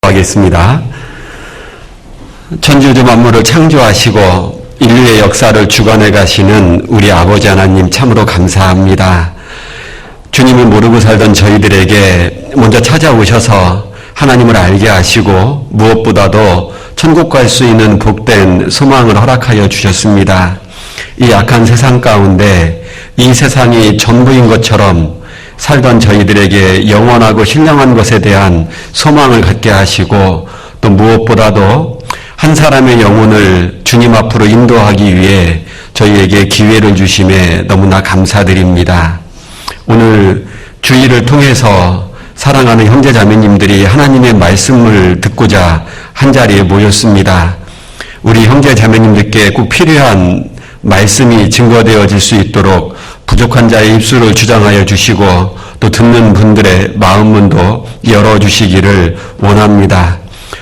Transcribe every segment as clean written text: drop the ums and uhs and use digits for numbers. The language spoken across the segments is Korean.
하겠습니다. 천지우주 만물을 창조하시고 인류의 역사를 주관해 가시는 우리 아버지 하나님 참으로 감사합니다. 주님을 모르고 살던 저희들에게 먼저 찾아오셔서 하나님을 알게 하시고 무엇보다도 천국 갈 수 있는 복된 소망을 허락하여 주셨습니다. 이 악한 세상 가운데 이 세상이 전부인 것처럼 살던 저희들에게 영원하고 신령한 것에 대한 소망을 갖게 하시고 또 무엇보다도 한 사람의 영혼을 주님 앞으로 인도하기 위해 저희에게 기회를 주심에 너무나 감사드립니다. 오늘 주일을 통해서 사랑하는 형제 자매님들이 하나님의 말씀을 듣고자 한자리에 모였습니다. 우리 형제 자매님들께 꼭 필요한 말씀이 증거되어질 수 있도록 부족한 자의 입술을 주장하여 주시고 또 듣는 분들의 마음문도 열어주시기를 원합니다.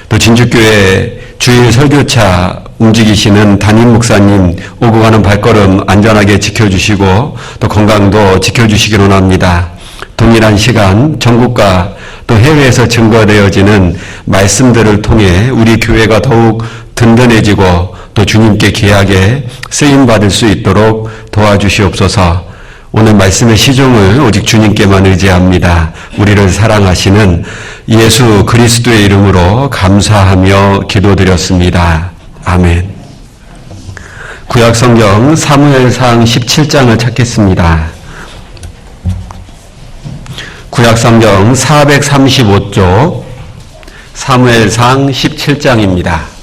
또 진주교회 주일 설교차 움직이시는 담임 목사님 오고 가는 발걸음 안전하게 지켜주시고 또 건강도 지켜주시기를 원합니다. 동일한 시간 전국과 또 해외에서 증거되어지는 말씀들을 통해 우리 교회가 더욱 든든해지고 또 주님께 귀하게 쓰임받을 수 있도록 도와주시옵소서. 오늘 말씀의 시종을 오직 주님께만 의지합니다. 우리를 사랑하시는 예수 그리스도의 이름으로 감사하며 기도드렸습니다. 아멘. 구약성경 사무엘상 17장을 찾겠습니다. 구약성경 435쪽 사무엘상 17장입니다.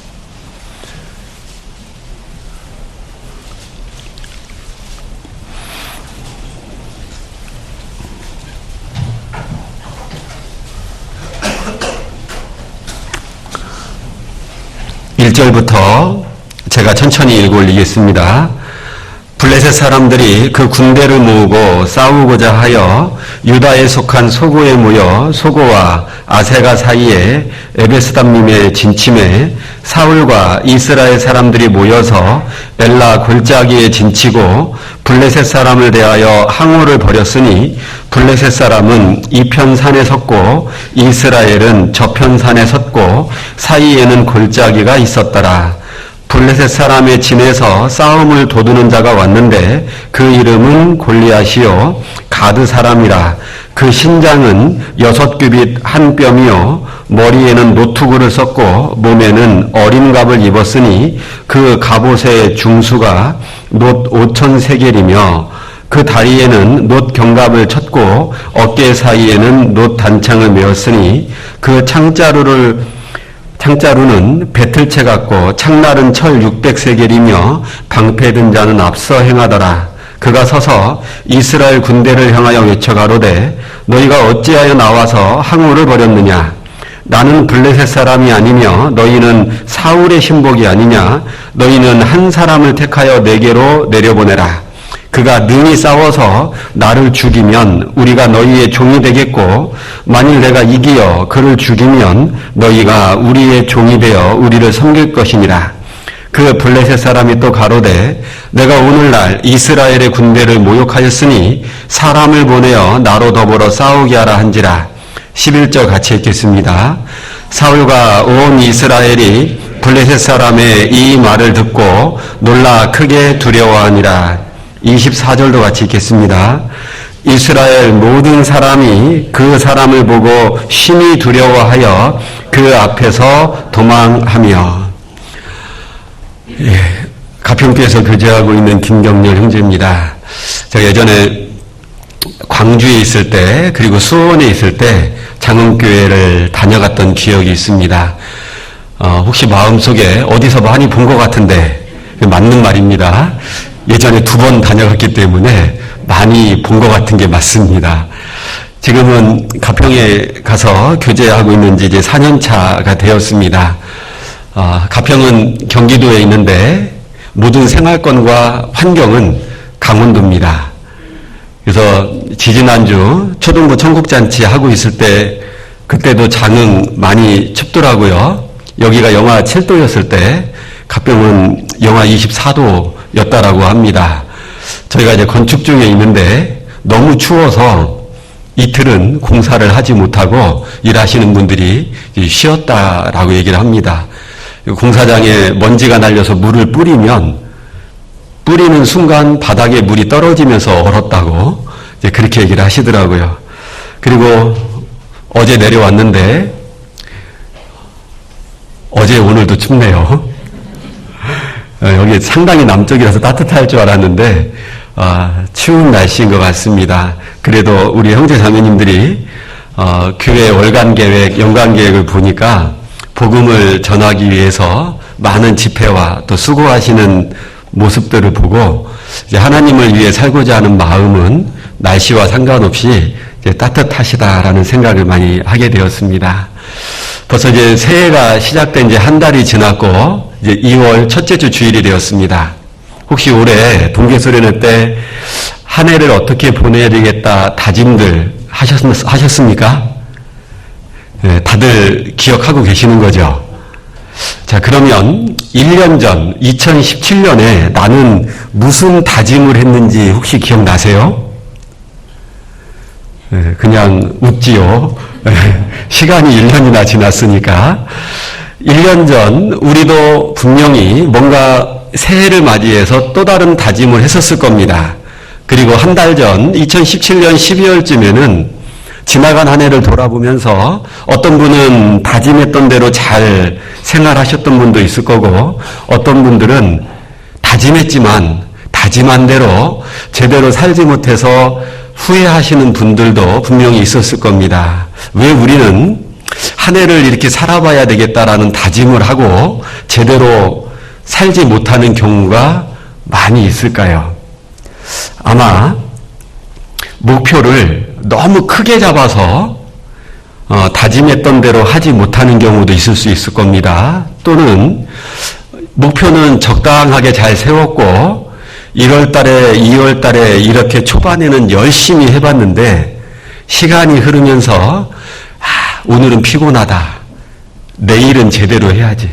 (1절부터) 제가 천천히 읽어 올리겠습니다. 블레셋 사람들이 그 군대를 모으고 싸우고자 하여 유다에 속한 소고에 모여 소고와 아세가 사이에 에베스담림에 진침해 사울과 이스라엘 사람들이 모여서 엘라 골짜기에 진치고 블레셋 사람을 대하여 항우를 벌였으니 블레셋 사람은 이편 산에 섰고 이스라엘은 저편 산에 섰고 사이에는 골짜기가 있었더라. 블레셋 사람의 진에서 싸움을 도두는 자가 왔는데 그 이름은 골리앗이요 가드 사람이라. 그 신장은 6규빗 한 뼘이요 머리에는 노투구를 썼고 몸에는 어린 갑을 입었으니 그 갑옷의 중수가 놋 5,000세겔이며 그 다리에는 놋 경갑을 쳤고 어깨 사이에는 놋 단창을 메었으니 그 창자루는 배틀채 같고 창날은 철 600세겔이며 방패든 자는 앞서 행하더라. 그가 서서 이스라엘 군대를 향하여 외쳐가로되 너희가 어찌하여 나와서 항우를 벌였느냐? 나는 블레셋 사람이 아니며 너희는 사울의 신복이 아니냐? 너희는 한 사람을 택하여 내게로 내려보내라. 그가 능히 싸워서 나를 죽이면 우리가 너희의 종이 되겠고 만일 내가 이기어 그를 죽이면 너희가 우리의 종이 되어 우리를 섬길 것이니라. 그 블레셋 사람이 또 가로되 내가 오늘날 이스라엘의 군대를 모욕하였으니 사람을 보내어 나로 더불어 싸우게 하라 한지라. 11절 같이 읽겠습니다. 사울과 온 이스라엘이 블레셋 사람의 이 말을 듣고 놀라 크게 두려워하니라. 24절도 같이 읽겠습니다. 이스라엘 모든 사람이 그 사람을 보고 심히 두려워하여 그 앞에서 도망하며. 가평교에서 교제하고 있는 김경렬 형제입니다. 제가 예전에 광주에 있을 때 그리고 수원에 있을 때 장흥교회를 다녀갔던 기억이 있습니다. 혹시 마음속에 어디서 많이 본 것 같은데 맞는 말입니다. 예전에 2번 다녀갔기 때문에 많이 본 것 같은 게 맞습니다. 지금은 가평에 가서 교제하고 있는 지 이제 4년 차가 되었습니다. 가평은 경기도에 있는데 모든 생활권과 환경은 강원도입니다. 그래서 지지난주 초등부 천국잔치 하고 있을 때 그때도 장흥 많이 춥더라고요. 여기가 영하 7도였을 때 가평은 영하 24도였다라고 합니다. 저희가 이제 건축 중에 있는데 너무 추워서 이틀은 공사를 하지 못하고 일하시는 분들이 쉬었다라고 얘기를 합니다. 공사장에 먼지가 날려서 물을 뿌리는 순간 바닥에 물이 떨어지면서 얼었다고 이제 그렇게 얘기를 하시더라고요. 그리고 어제 내려왔는데 어제 오늘도 춥네요. 여기 상당히 남쪽이라서 따뜻할 줄 알았는데 추운 날씨인 것 같습니다. 그래도 우리 형제 자매님들이 교회 월간 계획, 연간 계획을 보니까 복음을 전하기 위해서 많은 집회와 또 수고하시는 모습들을 보고 이제 하나님을 위해 살고자 하는 마음은 날씨와 상관없이 이제 따뜻하시다라는 생각을 많이 하게 되었습니다. 벌써 이제 새해가 시작된 이제 한 달이 지났고 이제 2월 첫째 주 주일이 되었습니다. 혹시 올해 동계수련회 때 한 해를 어떻게 보내야 되겠다 다짐들 하셨습니까? 네, 다들 기억하고 계시는 거죠? 자, 그러면 1년 전 2017년에 나는 무슨 다짐을 했는지 혹시 기억나세요? 네, 그냥 웃지요. 시간이 1년이나 지났으니까. 1년 전 우리도 분명히 뭔가 새해를 맞이해서 또 다른 다짐을 했었을 겁니다. 그리고 한 달 전 2017년 12월쯤에는 지나간 한 해를 돌아보면서 어떤 분은 다짐했던 대로 잘 생활하셨던 분도 있을 거고 어떤 분들은 다짐했지만 다짐한 대로 제대로 살지 못해서 후회하시는 분들도 분명히 있었을 겁니다. 왜 우리는 한 해를 이렇게 살아봐야 되겠다라는 다짐을 하고 제대로 살지 못하는 경우가 많이 있을까요? 아마 목표를 너무 크게 잡아서 다짐했던 대로 하지 못하는 경우도 있을 수 있을 겁니다. 또는 목표는 적당하게 잘 세웠고 1월 달에 2월 달에 이렇게 초반에는 열심히 해봤는데 시간이 흐르면서 오늘은 피곤하다. 내일은 제대로 해야지.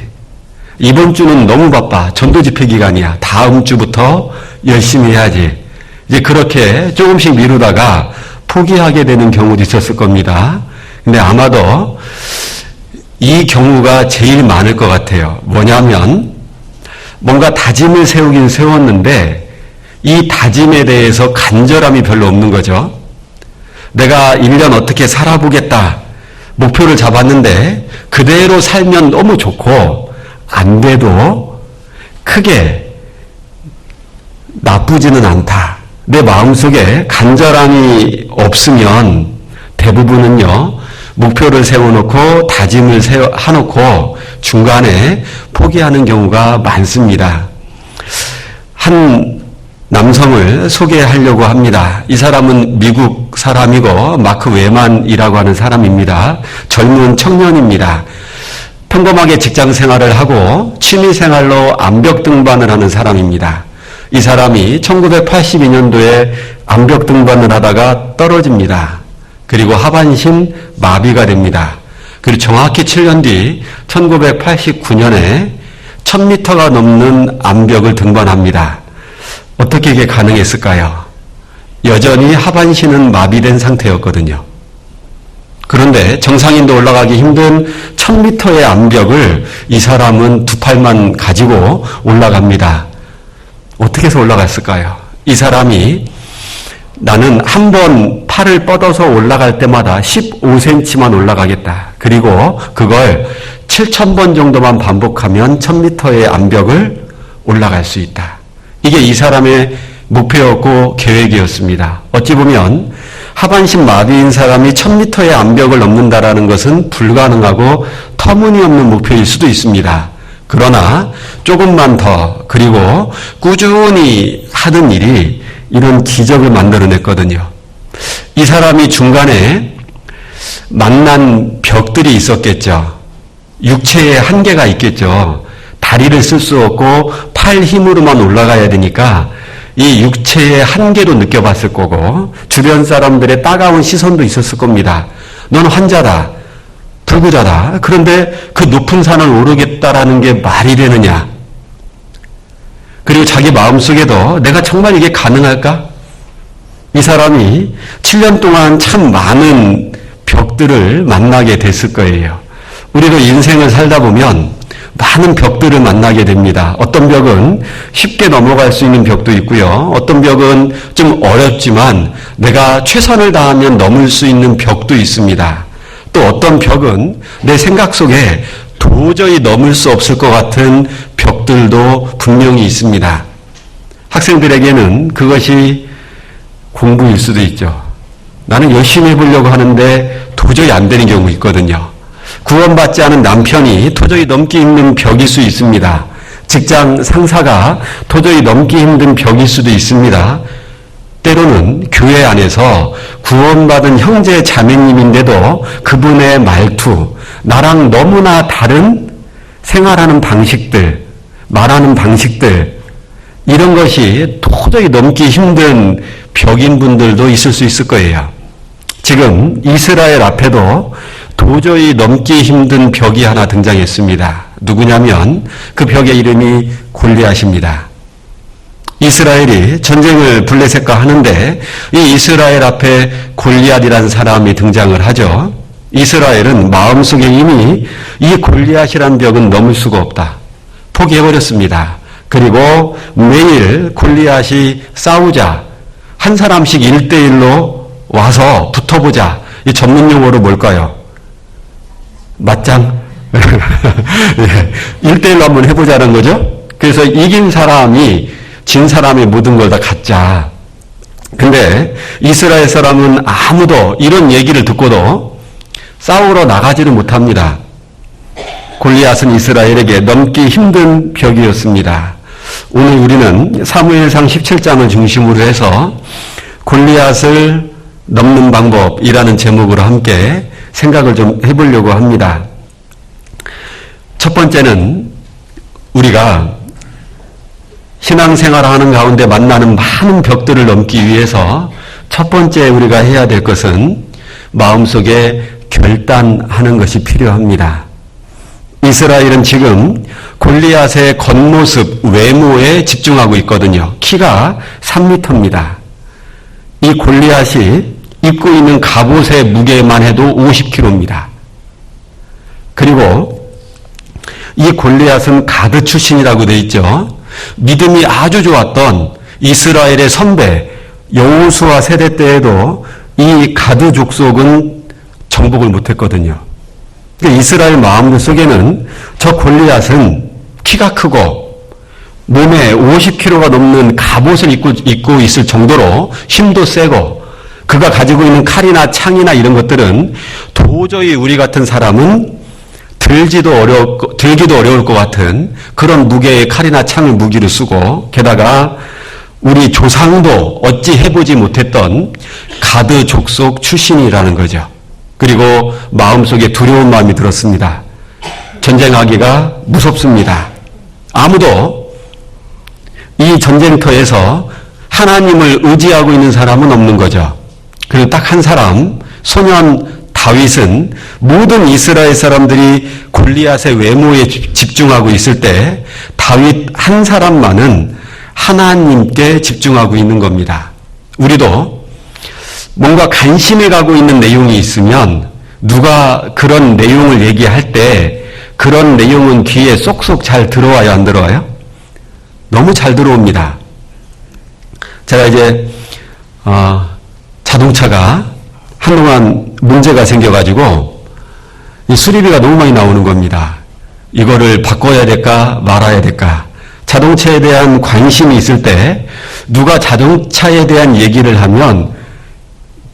이번 주는 너무 바빠. 전도 집회 기간이야. 다음 주부터 열심히 해야지. 이제 그렇게 조금씩 미루다가 포기하게 되는 경우도 있었을 겁니다. 근데 아마도 이 경우가 제일 많을 것 같아요. 뭐냐면 뭔가 다짐을 세우긴 세웠는데 이 다짐에 대해서 간절함이 별로 없는 거죠. 내가 1년 어떻게 살아보겠다. 목표를 잡았는데 그대로 살면 너무 좋고 안 돼도 크게 나쁘지는 않다. 내 마음속에 간절함이 없으면 대부분은요. 목표를 세워놓고 다짐을 해놓고 중간에 포기하는 경우가 많습니다. 한 남성을 소개하려고 합니다. 이 사람은 미국 사람이고 마크 웨만이라고 하는 사람입니다. 젊은 청년입니다. 평범하게 직장 생활을 하고 취미 생활로 암벽 등반을 하는 사람입니다. 이 사람이 1982년도에 암벽 등반을 하다가 떨어집니다. 그리고 하반신 마비가 됩니다. 그리고 정확히 7년 뒤 1989년에 1000m가 넘는 암벽을 등반합니다. 어떻게 이게 가능했을까요? 여전히 하반신은 마비된 상태였거든요. 그런데 정상인도 올라가기 힘든 1000m의 암벽을 이 사람은 두 팔만 가지고 올라갑니다. 어떻게 해서 올라갔을까요? 이 사람이 나는 한 번 팔을 뻗어서 올라갈 때마다 15cm만 올라가겠다. 그리고 그걸 7000번 정도만 반복하면 1000m의 암벽을 올라갈 수 있다. 이게 이 사람의 목표였고 계획이었습니다. 어찌 보면 하반신 마비인 사람이 1000m의 암벽을 넘는다라는 것은 불가능하고 터무니없는 목표일 수도 있습니다. 그러나 조금만 더 그리고 꾸준히 하던 일이 이런 기적을 만들어냈거든요. 이 사람이 중간에 만난 벽들이 있었겠죠. 육체의 한계가 있겠죠. 다리를 쓸 수 없고 팔 힘으로만 올라가야 되니까 이 육체의 한계도 느껴봤을 거고 주변 사람들의 따가운 시선도 있었을 겁니다. 너는 환자다. 불구자다. 그런데 그 높은 산을 오르겠다라는 게 말이 되느냐. 그리고 자기 마음속에도 내가 정말 이게 가능할까? 이 사람이 7년 동안 참 많은 벽들을 만나게 됐을 거예요. 우리도 인생을 살다 보면 많은 벽들을 만나게 됩니다. 어떤 벽은 쉽게 넘어갈 수 있는 벽도 있고요. 어떤 벽은 좀 어렵지만 내가 최선을 다하면 넘을 수 있는 벽도 있습니다. 또 어떤 벽은 내 생각 속에 도저히 넘을 수 없을 것 같은 벽들도 분명히 있습니다. 학생들에게는 그것이 공부일 수도 있죠. 나는 열심히 해보려고 하는데 도저히 안 되는 경우 있거든요. 구원받지 않은 남편이 도저히 넘기 힘든 벽일 수 있습니다. 직장 상사가 도저히 넘기 힘든 벽일 수도 있습니다. 때로는 교회 안에서 구원받은 형제 자매님인데도 그분의 말투, 나랑 너무나 다른 생활하는 방식들, 말하는 방식들, 이런 것이 도저히 넘기 힘든 벽인 분들도 있을 수 있을 거예요. 지금 이스라엘 앞에도 도저히 넘기 힘든 벽이 하나 등장했습니다. 누구냐면 그 벽의 이름이 골리앗입니다. 이스라엘이 전쟁을 블레셋과 하는데 이 이스라엘 앞에 골리앗이라는 사람이 등장을 하죠. 이스라엘은 마음속에 이미 이 골리앗이라는 벽은 넘을 수가 없다. 포기해버렸습니다. 그리고 매일 골리앗이 싸우자 한 사람씩 1대1로 와서 붙어보자. 이 전문 용어로 뭘까요? 맞짱? 1대1로 한번 해보자는 거죠. 그래서 이긴 사람이 진 사람의 모든 걸 다 갖자. 근데 이스라엘 사람은 아무도 이런 얘기를 듣고도 싸우러 나가지를 못합니다. 골리앗은 이스라엘에게 넘기 힘든 벽이었습니다. 오늘 우리는 사무엘상 17장을 중심으로 해서 골리앗을 넘는 방법이라는 제목으로 함께 생각을 좀 해보려고 합니다. 첫 번째는 우리가 신앙생활을 하는 가운데 만나는 많은 벽들을 넘기 위해서 첫 번째 우리가 해야 될 것은 마음속에 결단하는 것이 필요합니다. 이스라엘은 지금 골리앗의 겉모습, 외모에 집중하고 있거든요. 키가 3m입니다. 이 골리앗이 입고 있는 갑옷의 무게만 해도 50kg입니다. 그리고 이 골리앗은 가드 출신이라고 되어 있죠. 믿음이 아주 좋았던 이스라엘의 선배 여호수아 세대 때에도 이 가드 족속은 정복을 못했거든요. 그러니까 이스라엘 마음 속에는 저 골리앗은 키가 크고 몸에 50kg가 넘는 갑옷을 입고 있을 정도로 힘도 세고 그가 가지고 있는 칼이나 창이나 이런 것들은 도저히 우리 같은 사람은 들기도 어려울 것 같은 그런 무게의 칼이나 창을 무기를 쓰고 게다가 우리 조상도 어찌 해보지 못했던 가드 족속 출신이라는 거죠. 그리고 마음속에 두려운 마음이 들었습니다. 전쟁하기가 무섭습니다. 아무도 이 전쟁터에서 하나님을 의지하고 있는 사람은 없는 거죠. 그리고 딱 한 사람, 소년 다윗은 모든 이스라엘 사람들이 골리앗의 외모에 집중하고 있을 때 다윗 한 사람만은 하나님께 집중하고 있는 겁니다. 우리도 뭔가 관심에 가고 있는 내용이 있으면 누가 그런 내용을 얘기할 때 그런 내용은 귀에 쏙쏙 잘 들어와요, 안 들어와요? 너무 잘 들어옵니다. 제가 이제 자동차가 한동안 문제가 생겨가지고 이 수리비가 너무 많이 나오는 겁니다. 이거를 바꿔야 될까 말아야 될까. 자동차에 대한 관심이 있을 때 누가 자동차에 대한 얘기를 하면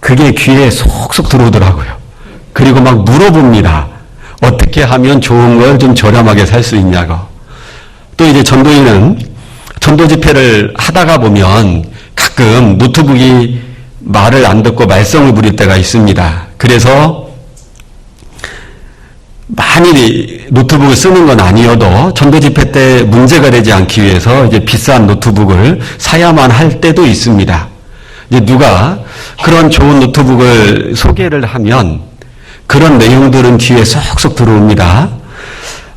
그게 귀에 속속 들어오더라고요. 그리고 막 물어봅니다. 어떻게 하면 좋은 걸 좀 저렴하게 살 수 있냐고. 또 이제 전도인은 전도 집회를 하다가 보면 가끔 노트북이 말을 안 듣고 말썽을 부릴 때가 있습니다. 그래서 많이 노트북을 쓰는 건 아니어도 전도 집회 때 문제가 되지 않기 위해서 이제 비싼 노트북을 사야만 할 때도 있습니다. 이제 누가 그런 좋은 노트북을 소개를 하면 그런 내용들은 귀에 쏙쏙 들어옵니다.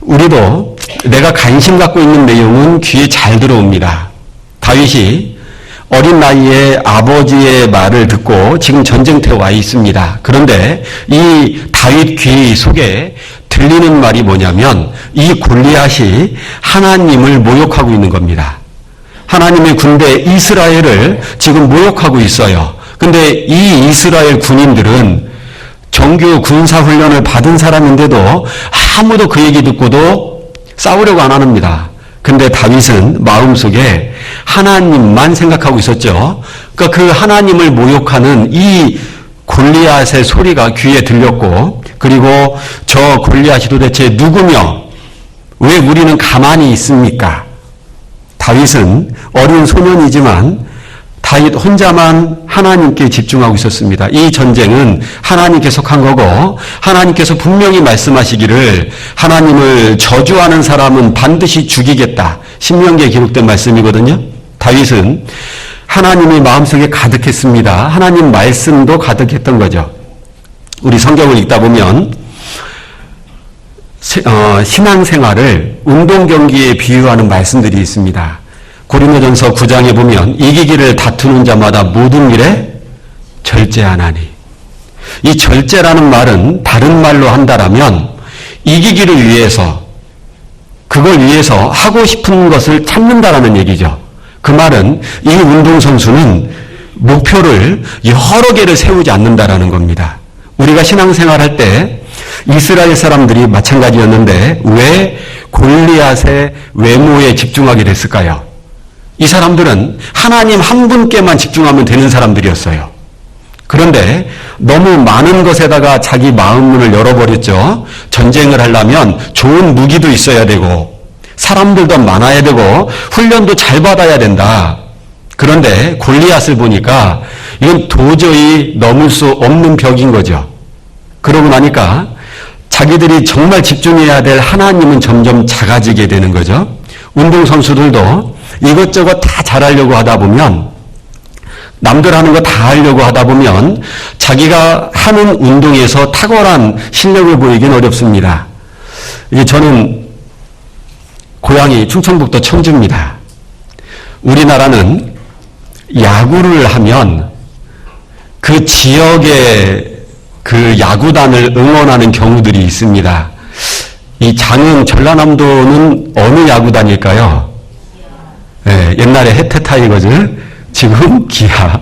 우리도 내가 관심 갖고 있는 내용은 귀에 잘 들어옵니다. 다윗이 어린 나이에 아버지의 말을 듣고 지금 전쟁터에 와 있습니다. 그런데 이 다윗 귀 속에 들리는 말이 뭐냐면 이 골리앗이 하나님을 모욕하고 있는 겁니다. 하나님의 군대 이스라엘을 지금 모욕하고 있어요. 근데 이 이스라엘 군인들은 정규 군사훈련을 받은 사람인데도 아무도 그 얘기 듣고도 싸우려고 안 합니다. 근데 다윗은 마음속에 하나님만 생각하고 있었죠. 그러니까 그 하나님을 모욕하는 이 골리앗의 소리가 귀에 들렸고, 그리고 저 골리앗이 도대체 누구며 왜 우리는 가만히 있습니까? 다윗은 어린 소년이지만 다윗 혼자만 하나님께 집중하고 있었습니다. 이 전쟁은 하나님께 속한 거고 하나님께서 분명히 말씀하시기를 하나님을 저주하는 사람은 반드시 죽이겠다. 신명기에 기록된 말씀이거든요. 다윗은 하나님이 마음속에 가득했습니다. 하나님 말씀도 가득했던 거죠. 우리 성경을 읽다 보면 신앙생활을 운동 경기에 비유하는 말씀들이 있습니다. 고린도전서 9장에 보면 이기기를 다투는 자마다 모든 일에 절제하나니. 이 절제라는 말은 다른 말로 한다라면 이기기를 위해서, 그걸 위해서 하고 싶은 것을 참는다라는 얘기죠. 그 말은 이 운동선수는 목표를 여러 개를 세우지 않는다라는 겁니다. 우리가 신앙생활할 때 이스라엘 사람들이 마찬가지였는데 왜 골리앗의 외모에 집중하게 됐을까요? 이 사람들은 하나님 한 분께만 집중하면 되는 사람들이었어요. 그런데 너무 많은 것에다가 자기 마음문을 열어버렸죠. 전쟁을 하려면 좋은 무기도 있어야 되고 사람들도 많아야 되고 훈련도 잘 받아야 된다. 그런데 골리앗을 보니까 이건 도저히 넘을 수 없는 벽인 거죠. 그러고 나니까 자기들이 정말 집중해야 될 하나님은 점점 작아지게 되는 거죠. 운동선수들도 이것저것 다 잘하려고 하다 보면, 남들 하는 거 다 하려고 하다 보면 자기가 하는 운동에서 탁월한 실력을 보이긴 어렵습니다. 이게 저는 고향이 충청북도 청주입니다. 우리나라는 야구를 하면 그 지역의 그 야구단을 응원하는 경우들이 있습니다. 이 장흥 전라남도는 어느 야구단일까요? 네, 옛날에 해태 타이거즈, 지금 기아.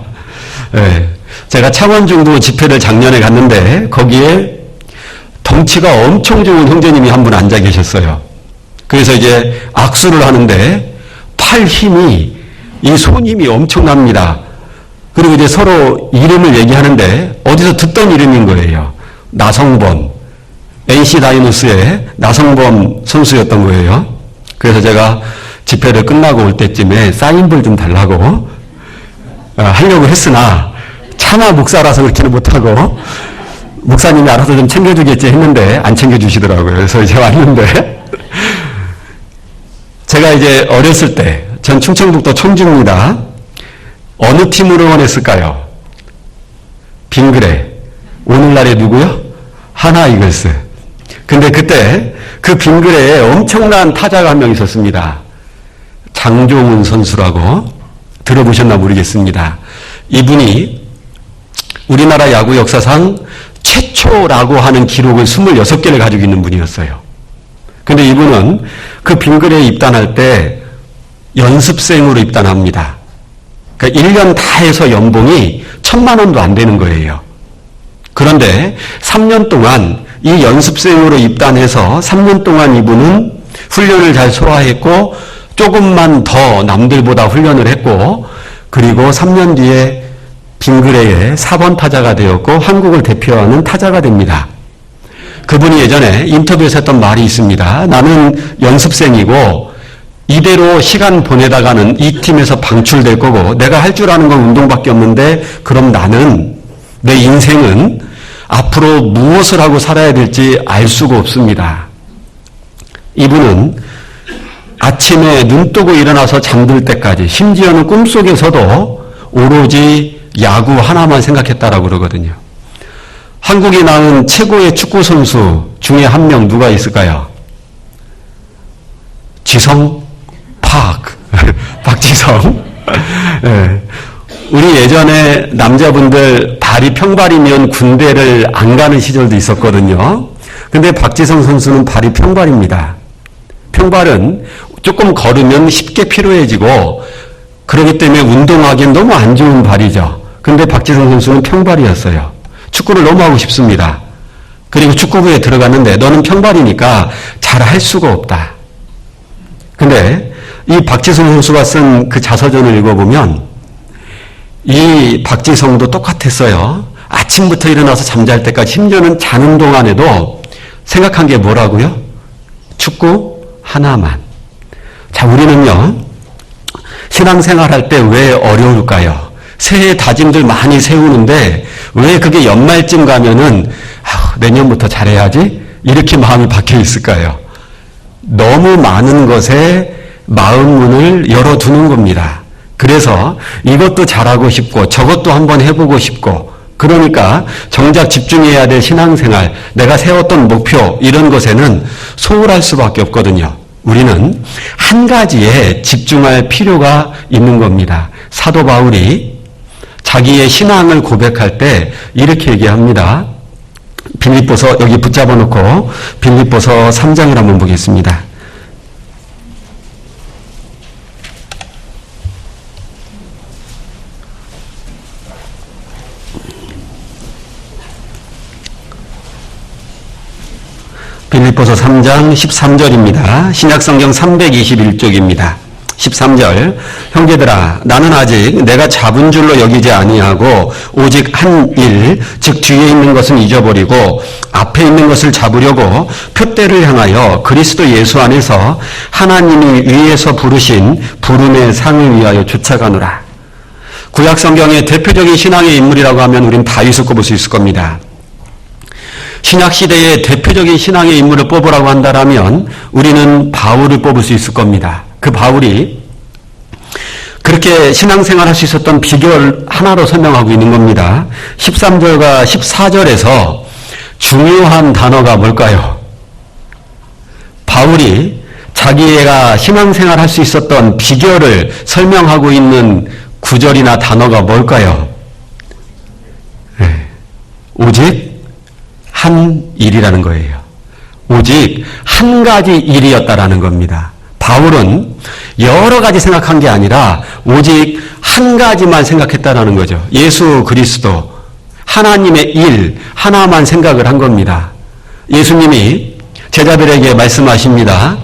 네, 제가 창원중도 집회를 작년에 갔는데 거기에 덩치가 엄청 좋은 형제님이 한 분 앉아 계셨어요. 그래서 이제 악수를 하는데 팔 힘이, 이 손 힘이 엄청납니다. 그리고 이제 서로 이름을 얘기하는데 어디서 듣던 이름인 거예요. 나성범. NC 다이노스의 나성범 선수였던 거예요. 그래서 제가 집회를 끝나고 올 때쯤에 사인볼 좀 달라고 하려고 했으나 차마 목사라서 그렇게는 못하고 목사님이 알아서 좀 챙겨주겠지 했는데 안 챙겨주시더라고요. 그래서 이제 왔는데 제가 이제 어렸을 때, 전 충청북도 청주입니다. 어느 팀으로 응원했을까요? 빙그레. 오늘날의 누구요? 하나 이글스. 근데 그때 그 빙그레에 엄청난 타자가 한 명 있었습니다. 장종훈 선수라고 들어보셨나 모르겠습니다. 이분이 우리나라 야구 역사상 최초라고 하는 기록을 26개를 가지고 있는 분이었어요. 근데 이분은 그 빙그레에 입단할 때 연습생으로 입단합니다. 그러니까 1년 다 해서 연봉이 1,000만 원도 안 되는 거예요. 그런데 3년 동안 이 연습생으로 입단해서 3년 동안 이분은 훈련을 잘 소화했고 조금만 더 남들보다 훈련을 했고, 그리고 3년 뒤에 빙그레의 4번 타자가 되었고 한국을 대표하는 타자가 됩니다. 그분이 예전에 인터뷰에서 했던 말이 있습니다. 나는 연습생이고 이대로 시간 보내다가는 이 팀에서 방출될 거고 내가 할 줄 아는 건 운동밖에 없는데 그럼 나는, 내 인생은 앞으로 무엇을 하고 살아야 될지 알 수가 없습니다. 이분은 아침에 눈 뜨고 일어나서 잠들 때까지, 심지어는 꿈속에서도 오로지 야구 하나만 생각했다라고 그러거든요. 한국이 낳은 최고의 축구 선수 중에 한 명 누가 있을까요? 지성, 박지성. 네. 예전에 남자분들 발이 평발이면 군대를 안 가는 시절도 있었거든요. 근데 박지성 선수는 발이 평발입니다. 평발은 조금 걸으면 쉽게 피로해지고 그렇기 때문에 운동하기엔 너무 안 좋은 발이죠. 근데 박지성 선수는 평발이었어요. 축구를 너무 하고 싶습니다. 그리고 축구부에 들어갔는데 너는 평발이니까 잘 할 수가 없다. 근데 이 박지성 선수가 쓴 그 자서전을 읽어보면 이 박지성도 똑같았어요. 아침부터 일어나서 잠잘 때까지 심지어는 자는 동안에도 생각한 게 뭐라고요? 축구 하나만. 자, 우리는요, 신앙생활 할 때 왜 어려울까요? 새해 다짐들 많이 세우는데 왜 그게 연말쯤 가면은 내년부터 잘해야지? 이렇게 마음이 박혀 있을까요? 너무 많은 것에 마음 문을 열어두는 겁니다. 그래서 이것도 잘하고 싶고 저것도 한번 해보고 싶고 그러니까 정작 집중해야 될 신앙생활, 내가 세웠던 목표 이런 것에는 소홀할 수밖에 없거든요. 우리는 한 가지에 집중할 필요가 있는 겁니다. 사도 바울이 자기의 신앙을 고백할 때 이렇게 얘기합니다. 빌립보서 여기 붙잡아 놓고 빌립보서 3장을 한번 보겠습니다. 빌립보서 3장 13절입니다. 신약성경 321쪽입니다. 13절 형제들아 나는 아직 내가 잡은 줄로 여기지 아니하고 오직 한 일 즉 뒤에 있는 것은 잊어버리고 앞에 있는 것을 잡으려고 표대를 향하여 그리스도 예수 안에서 하나님이 위에서 부르신 부름의 상을 위하여 쫓아가노라. 구약성경의 대표적인 신앙의 인물이라고 하면 우린 다윗을 꼽을 수 있을 겁니다. 신약시대의 대표적인 신앙의 인물을 뽑으라고 한다면 우리는 바울을 뽑을 수 있을 겁니다. 그 바울이 그렇게 신앙생활 할 수 있었던 비결 하나로 설명하고 있는 겁니다. 13절과 14절에서 중요한 단어가 뭘까요? 바울이 자기가 신앙생활 할 수 있었던 비결을 설명하고 있는 구절이나 단어가 뭘까요? 네. 오직 한 일이라는 거예요. 오직 한 가지 일이었다라는 겁니다. 바울은 여러 가지 생각한 게 아니라 오직 한 가지만 생각했다라는 거죠. 예수 그리스도, 하나님의 일 하나만 생각을 한 겁니다. 예수님이 제자들에게 말씀하십니다.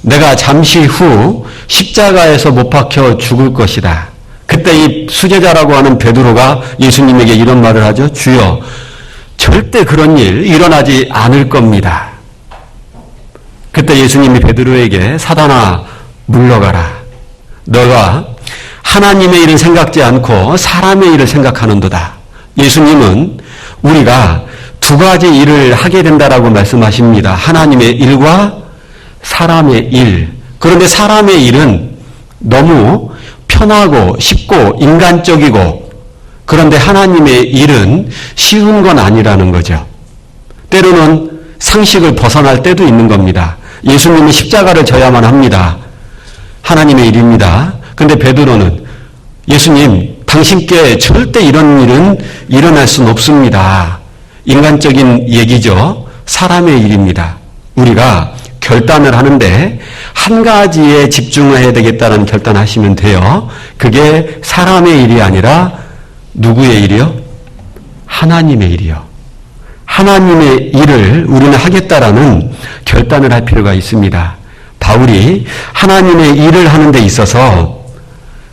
내가 잠시 후 십자가에서 못 박혀 죽을 것이다. 그때 이 수제자라고 하는 베드로가 예수님에게 이런 말을 하죠. 주여, 절대 그런 일 일어나지 않을 겁니다. 그때 예수님이 베드로에게 사단아 물러가라. 너가 하나님의 일을 생각지 않고 사람의 일을 생각하는도다. 예수님은 우리가 두 가지 일을 하게 된다라고 말씀하십니다. 하나님의 일과 사람의 일. 그런데 사람의 일은 너무 편하고 쉽고 인간적이고 그런데 하나님의 일은 쉬운 건 아니라는 거죠. 때로는 상식을 벗어날 때도 있는 겁니다. 예수님은 십자가를 져야만 합니다. 하나님의 일입니다. 그런데 베드로는 예수님, 당신께 절대 이런 일은 일어날 수는 없습니다. 인간적인 얘기죠. 사람의 일입니다. 우리가 결단을 하는데 한 가지에 집중해야 되겠다는 결단하시면 돼요. 그게 사람의 일이 아니라 누구의 일이요? 하나님의 일이요. 하나님의 일을 우리는 하겠다라는 결단을 할 필요가 있습니다. 바울이 하나님의 일을 하는 데 있어서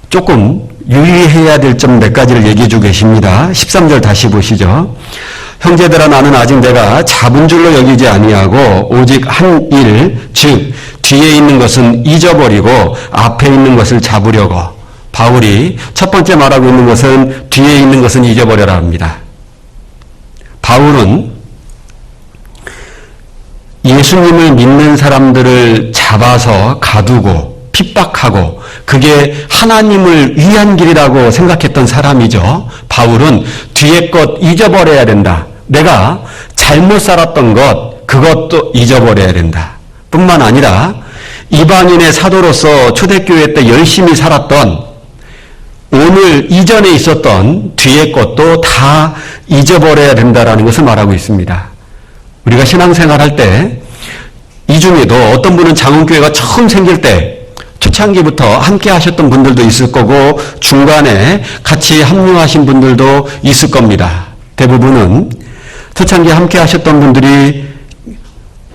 조금 유의해야 될 점 몇 가지를 얘기해 주고 계십니다. 13절 다시 보시죠. 형제들아 나는 아직 내가 잡은 줄로 여기지 아니하고 오직 한 일, 즉 뒤에 있는 것은 잊어버리고 앞에 있는 것을 잡으려고. 바울이 첫 번째 말하고 있는 것은 뒤에 있는 것은 잊어버려라 합니다. 바울은 예수님을 믿는 사람들을 잡아서 가두고 핍박하고 그게 하나님을 위한 길이라고 생각했던 사람이죠. 바울은 뒤에 것 잊어버려야 된다. 내가 잘못 살았던 것 그것도 잊어버려야 된다. 뿐만 아니라 이방인의 사도로서 초대교회 때 열심히 살았던 오늘 이전에 있었던 뒤의 것도 다 잊어버려야 된다라는 것을 말하고 있습니다. 우리가 신앙생활할 때 이 중에도 어떤 분은 장흥교회가 처음 생길 때 초창기부터 함께 하셨던 분들도 있을 거고 중간에 같이 합류하신 분들도 있을 겁니다. 대부분은 초창기에 함께 하셨던 분들이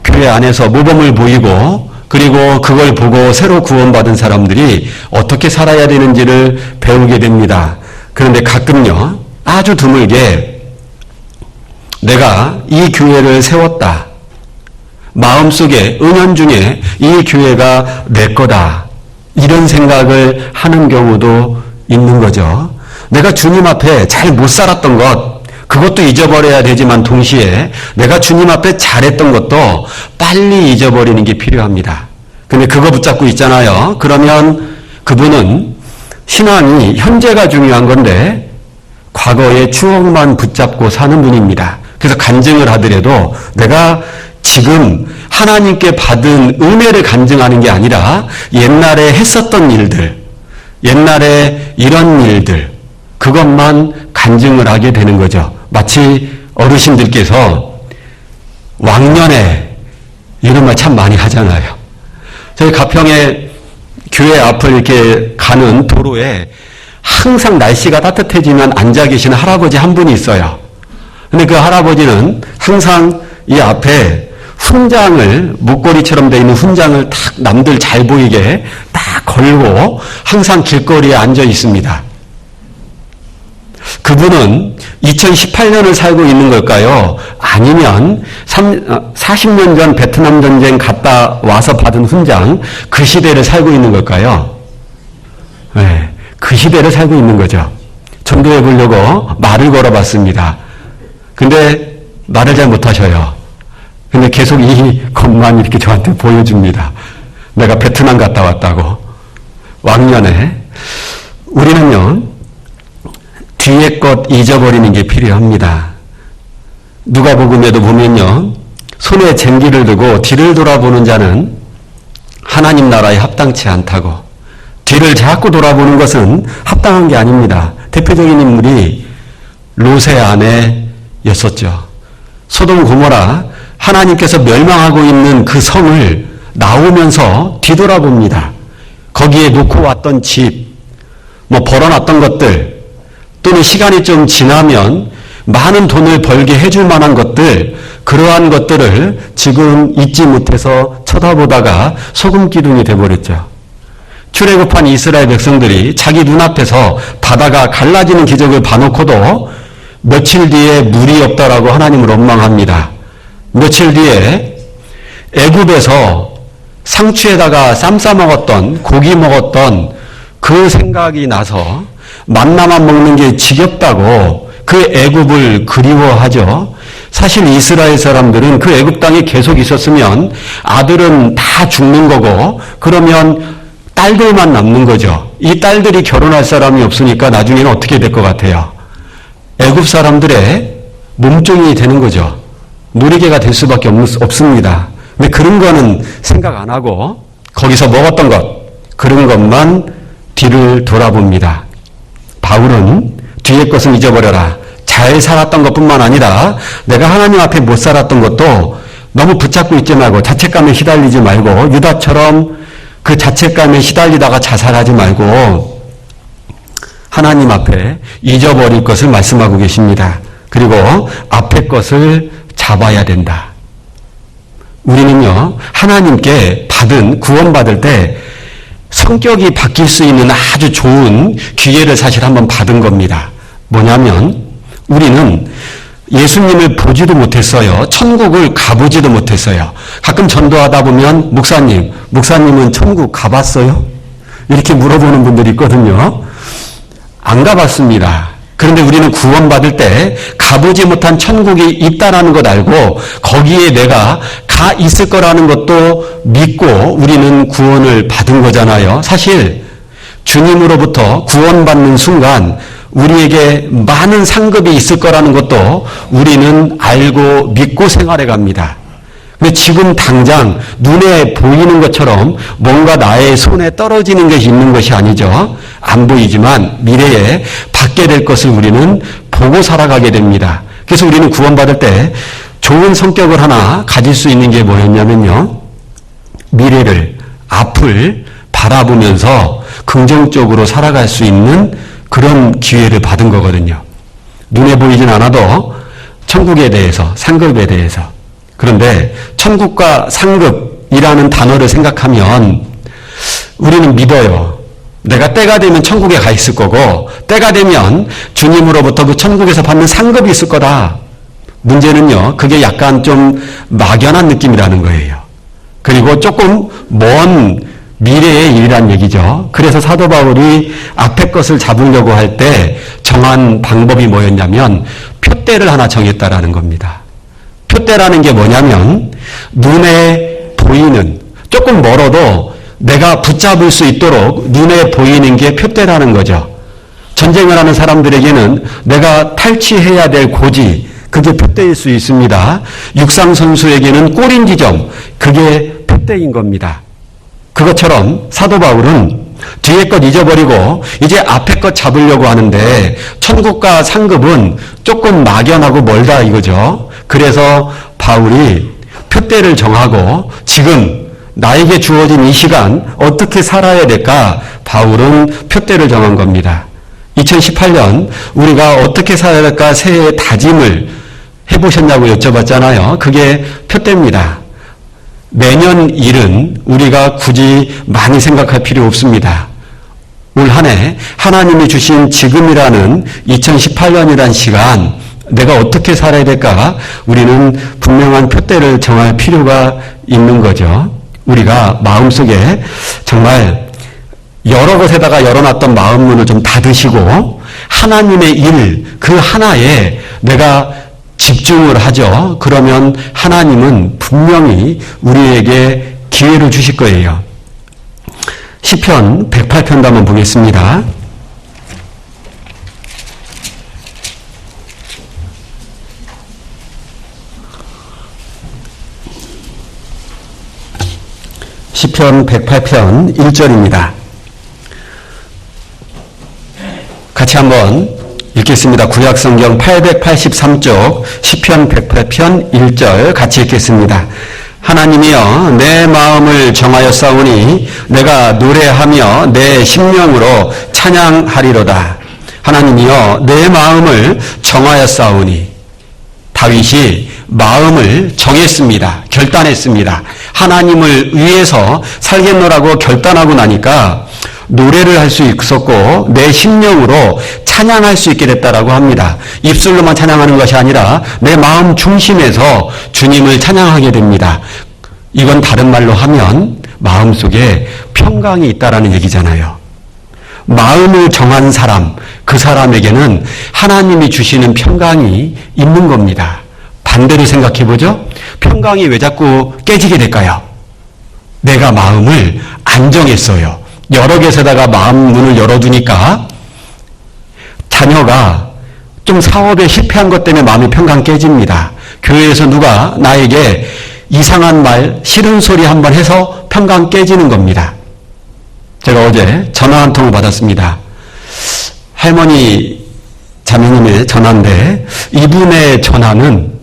교회 안에서 모범을 보이고 그리고 그걸 보고 새로 구원받은 사람들이 어떻게 살아야 되는지를 배우게 됩니다. 그런데 가끔요, 아주 드물게 내가 이 교회를 세웠다. 마음속에 은연중에 이 교회가 내 거다. 이런 생각을 하는 경우도 있는 거죠. 내가 주님 앞에 잘 못 살았던 것, 그것도 잊어버려야 되지만 동시에 내가 주님 앞에 잘했던 것도 빨리 잊어버리는 게 필요합니다. 근데 그거 붙잡고 있잖아요. 그러면 그분은 신앙이 현재가 중요한 건데 과거의 추억만 붙잡고 사는 분입니다. 그래서 간증을 하더라도 내가 지금 하나님께 받은 은혜를 간증하는 게 아니라 옛날에 했었던 일들, 옛날에 이런 일들, 그것만 간증을 하게 되는 거죠. 마치 어르신들께서 왕년에 이런 말 참 많이 하잖아요. 저희 가평에 교회 앞을 이렇게 가는 도로에 항상 날씨가 따뜻해지면 앉아 계시는 할아버지 한 분이 있어요. 근데 그 할아버지는 항상 이 앞에 훈장을, 목걸이처럼 되어 있는 훈장을 딱 남들 잘 보이게 딱 걸고 항상 길거리에 앉아 있습니다. 그분은 2018년을 살고 있는 걸까요? 아니면 40년 전 베트남 전쟁 갔다 와서 받은 훈장, 그 시대를 살고 있는 걸까요? 네, 그 시대를 살고 있는 거죠. 전도해 보려고 말을 걸어봤습니다. 근데 말을 잘 못하셔요. 근데 계속 이 것만 이렇게 저한테 보여줍니다. 내가 베트남 갔다 왔다고. 왕년에. 우리는요, 뒤의 것 잊어버리는 게 필요합니다. 누가복음에도 보면요, 손에 쟁기를 들고 뒤를 돌아보는 자는 하나님 나라에 합당치 않다고. 뒤를 자꾸 돌아보는 것은 합당한 게 아닙니다. 대표적인 인물이 롯의 아내였었죠. 소돔 고모라, 하나님께서 멸망하고 있는 그 성을 나오면서 뒤돌아봅니다. 거기에 놓고 왔던 집, 벌어놨던 것들, 또는 시간이 좀 지나면 많은 돈을 벌게 해줄 만한 것들, 그러한 것들을 지금 잊지 못해서 쳐다보다가 소금기둥이 돼버렸죠. 출애굽한 이스라엘 백성들이 자기 눈앞에서 바다가 갈라지는 기적을 봐놓고도 며칠 뒤에 물이 없다라고 하나님을 원망합니다. 며칠 뒤에 애굽에서 상추에다가 쌈 싸먹었던, 고기 먹었던 그 생각이 나서 만나만 먹는 게 지겹다고 그 애굽을 그리워하죠. 사실 이스라엘 사람들은 그 애굽 땅에 계속 있었으면 아들은 다 죽는 거고 그러면 딸들만 남는 거죠. 이 딸들이 결혼할 사람이 없으니까 나중에는 어떻게 될 것 같아요? 애굽 사람들의 몸종이 되는 거죠. 놀이개가 될 수밖에 없습니다. 근데 그런 거는 생각 안 하고 거기서 먹었던 것, 그런 것만 뒤를 돌아봅니다. 바울은 뒤의 것은 잊어버려라. 잘 살았던 것뿐만 아니라 내가 하나님 앞에 못 살았던 것도 너무 붙잡고 있지 말고 자책감에 시달리지 말고 유다처럼 그 자책감에 시달리다가 자살하지 말고 하나님 앞에 잊어버릴 것을 말씀하고 계십니다. 그리고 앞의 것을 잡아야 된다. 우리는요, 하나님께 구원받을 때 성격이 바뀔 수 있는 아주 좋은 기회를 사실 한번 받은 겁니다. 뭐냐면, 우리는 예수님을 보지도 못했어요. 천국을 가보지도 못했어요. 가끔 전도하다 보면, 목사님은 천국 가봤어요? 이렇게 물어보는 분들이 있거든요. 안 가봤습니다. 그런데 우리는 구원받을 때 가보지 못한 천국이 있다라는 것 알고 거기에 내가 가 있을 거라는 것도 믿고 우리는 구원을 받은 거잖아요. 사실 주님으로부터 구원받는 순간 우리에게 많은 상급이 있을 거라는 것도 우리는 알고 믿고 생활해 갑니다. 근데 지금 당장 눈에 보이는 것처럼 뭔가 나의 손에 떨어지는 것이 있는 것이 아니죠. 안 보이지만 미래에 받게 될 것을 우리는 보고 살아가게 됩니다. 그래서 우리는 구원받을 때 좋은 성격을 하나 가질 수 있는 게 뭐였냐면요. 미래를, 앞을 바라보면서 긍정적으로 살아갈 수 있는 그런 기회를 받은 거거든요. 눈에 보이진 않아도 천국에 대해서, 상급에 대해서. 그런데 천국과 상급이라는 단어를 생각하면 우리는 믿어요. 내가 때가 되면 천국에 가 있을 거고 때가 되면 주님으로부터 그 천국에서 받는 상급이 있을 거다. 문제는요. 그게 약간 좀 막연한 느낌이라는 거예요. 그리고 조금 먼 미래의 일이란 얘기죠. 그래서 사도 바울이 앞에 것을 잡으려고 할 때 정한 방법이 뭐였냐면 표대를 하나 정했다라는 겁니다. 표대라는 게 뭐냐면 눈에 보이는, 조금 멀어도 내가 붙잡을 수 있도록 눈에 보이는 게 표대라는 거죠. 전쟁을 하는 사람들에게는 내가 탈취해야 될 고지, 그게 표대일 수 있습니다. 육상 선수에게는 골인 지점, 그게 표대인 겁니다. 그것처럼 사도 바울은 뒤에 것 잊어버리고 이제 앞에 것 잡으려고 하는데 천국과 상급은 조금 막연하고 멀다 이거죠. 그래서 바울이 표대를 정하고 지금 나에게 주어진 이 시간 어떻게 살아야 될까? 바울은 표대를 정한 겁니다. 2018년 우리가 어떻게 살아야 될까 새해 다짐을 해보셨냐고 여쭤봤잖아요. 그게 표대입니다. 내년 일은 우리가 굳이 많이 생각할 필요 없습니다. 올 한 해 하나님이 주신 지금이라는 2018년이라는 시간 내가 어떻게 살아야 될까? 우리는 분명한 표대를 정할 필요가 있는 거죠. 우리가 마음속에 정말 여러 곳에다가 열어놨던 마음문을 좀 닫으시고 하나님의 일, 그 하나에 내가 집중을 하죠. 그러면 하나님은 분명히 우리에게 기회를 주실 거예요. 시편 108편도 한번 보겠습니다. 시편 108편 1절입니다. 같이 한번 읽겠습니다. 구약성경 883쪽 시편 108편 1절 같이 읽겠습니다. 하나님이여 내 마음을 정하였사오니 내가 노래하며 내 심령으로 찬양하리로다. 하나님이여 내 마음을 정하였사오니 다윗이 마음을 정했습니다. 결단했습니다. 하나님을 위해서 살겠노라고 결단하고 나니까 노래를 할 수 있었고 내 심령으로 찬양할 수 있게 됐다라고 합니다. 입술로만 찬양하는 것이 아니라 내 마음 중심에서 주님을 찬양하게 됩니다. 이건 다른 말로 하면 마음속에 평강이 있다라는 얘기잖아요. 마음을 정한 사람, 그 사람에게는 하나님이 주시는 평강이 있는 겁니다. 반대로 생각해보죠. 평강이 왜 자꾸 깨지게 될까요? 내가 마음을 안 정했어요. 여러 개에다가 마음 문을 열어두니까 자녀가 좀 사업에 실패한 것 때문에 마음이 평강 깨집니다. 교회에서 누가 나에게 이상한 말, 싫은 소리 한번 해서 평강 깨지는 겁니다. 제가 어제 전화 한 통을 받았습니다. 할머니 자매님의 전화인데 이분의 전화는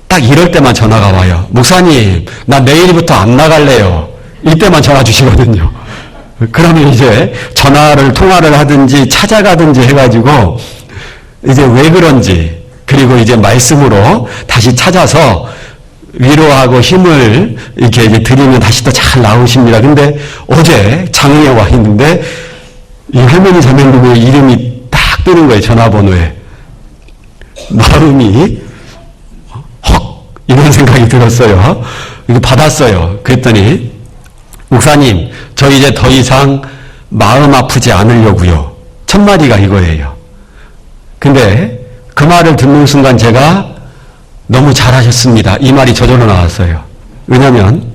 딱 이럴 때만 전화가 와요. 목사님, 나 내일부터 안 나갈래요. 이때만 전화 주시거든요. 그러면 이제 통화를 하든지 찾아가든지 해가지고 이제 왜 그런지 그리고 이제 말씀으로 다시 찾아서 위로하고 힘을 이렇게 이제 드리면 다시 또 잘 나오십니다. 근데 어제 장애에 와 있는데 이 할머니 자매님의 이름이 딱 뜨는 거예요. 전화번호에. 마음이 헉 이런 생각이 들었어요. 이거 받았어요. 그랬더니 목사님, 저 이제 더 이상 마음 아프지 않으려고요. 첫 마디가 이거예요. 근데 그 말을 듣는 순간 제가 너무 잘하셨습니다. 이 말이 저절로 나왔어요. 왜냐하면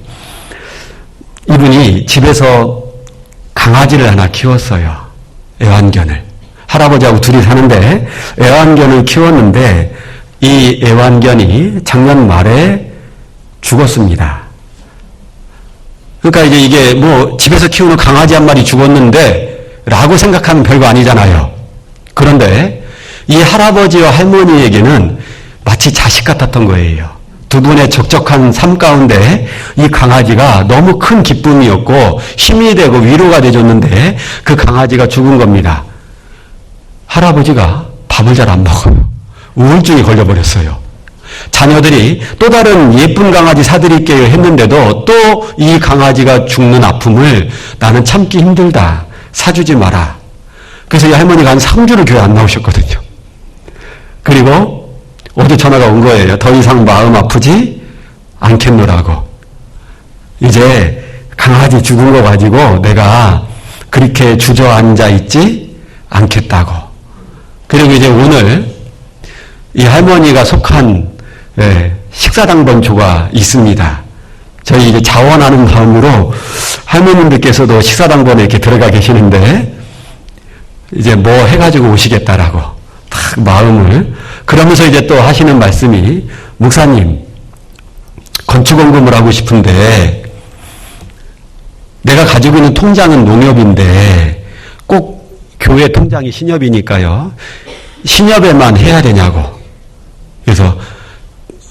이분이 집에서 강아지를 하나 키웠어요. 애완견을. 할아버지하고 둘이 사는데 애완견을 키웠는데 이 애완견이 작년 말에 죽었습니다. 그러니까 이제 이게 뭐 집에서 키우는 강아지 한 마리 죽었는데 라고 생각하면 별거 아니잖아요. 그런데 이 할아버지와 할머니에게는 마치 자식 같았던 거예요. 두 분의 적적한 삶 가운데 이 강아지가 너무 큰 기쁨이었고 힘이 되고 위로가 돼줬는데 그 강아지가 죽은 겁니다. 할아버지가 밥을 잘 안 먹어요. 우울증이 걸려버렸어요. 자녀들이 또 다른 예쁜 강아지 사드릴게요 했는데도 또 이 강아지가 죽는 아픔을 나는 참기 힘들다. 사주지 마라. 그래서 이 할머니가 한 3주를 교회 안 나오셨거든요. 그리고 어제 전화가 온 거예요. 더 이상 마음 아프지 않겠노라고. 이제 강아지 죽은 거 가지고 내가 그렇게 주저앉아 있지 않겠다고. 그리고 이제 오늘 이 할머니가 속한 식사당번초가 있습니다. 저희 이제 자원하는 마음으로 할머님들께서도 식사당번에 이렇게 들어가 계시는데 이제 뭐 해가지고 오시겠다라고 딱 마음을 그러면서 이제 또 하시는 말씀이 목사님 건축원금을 하고 싶은데 내가 가지고 있는 통장은 농협인데 꼭 교회 통장이 신협이니까요. 신협에만 해야 되냐고. 그래서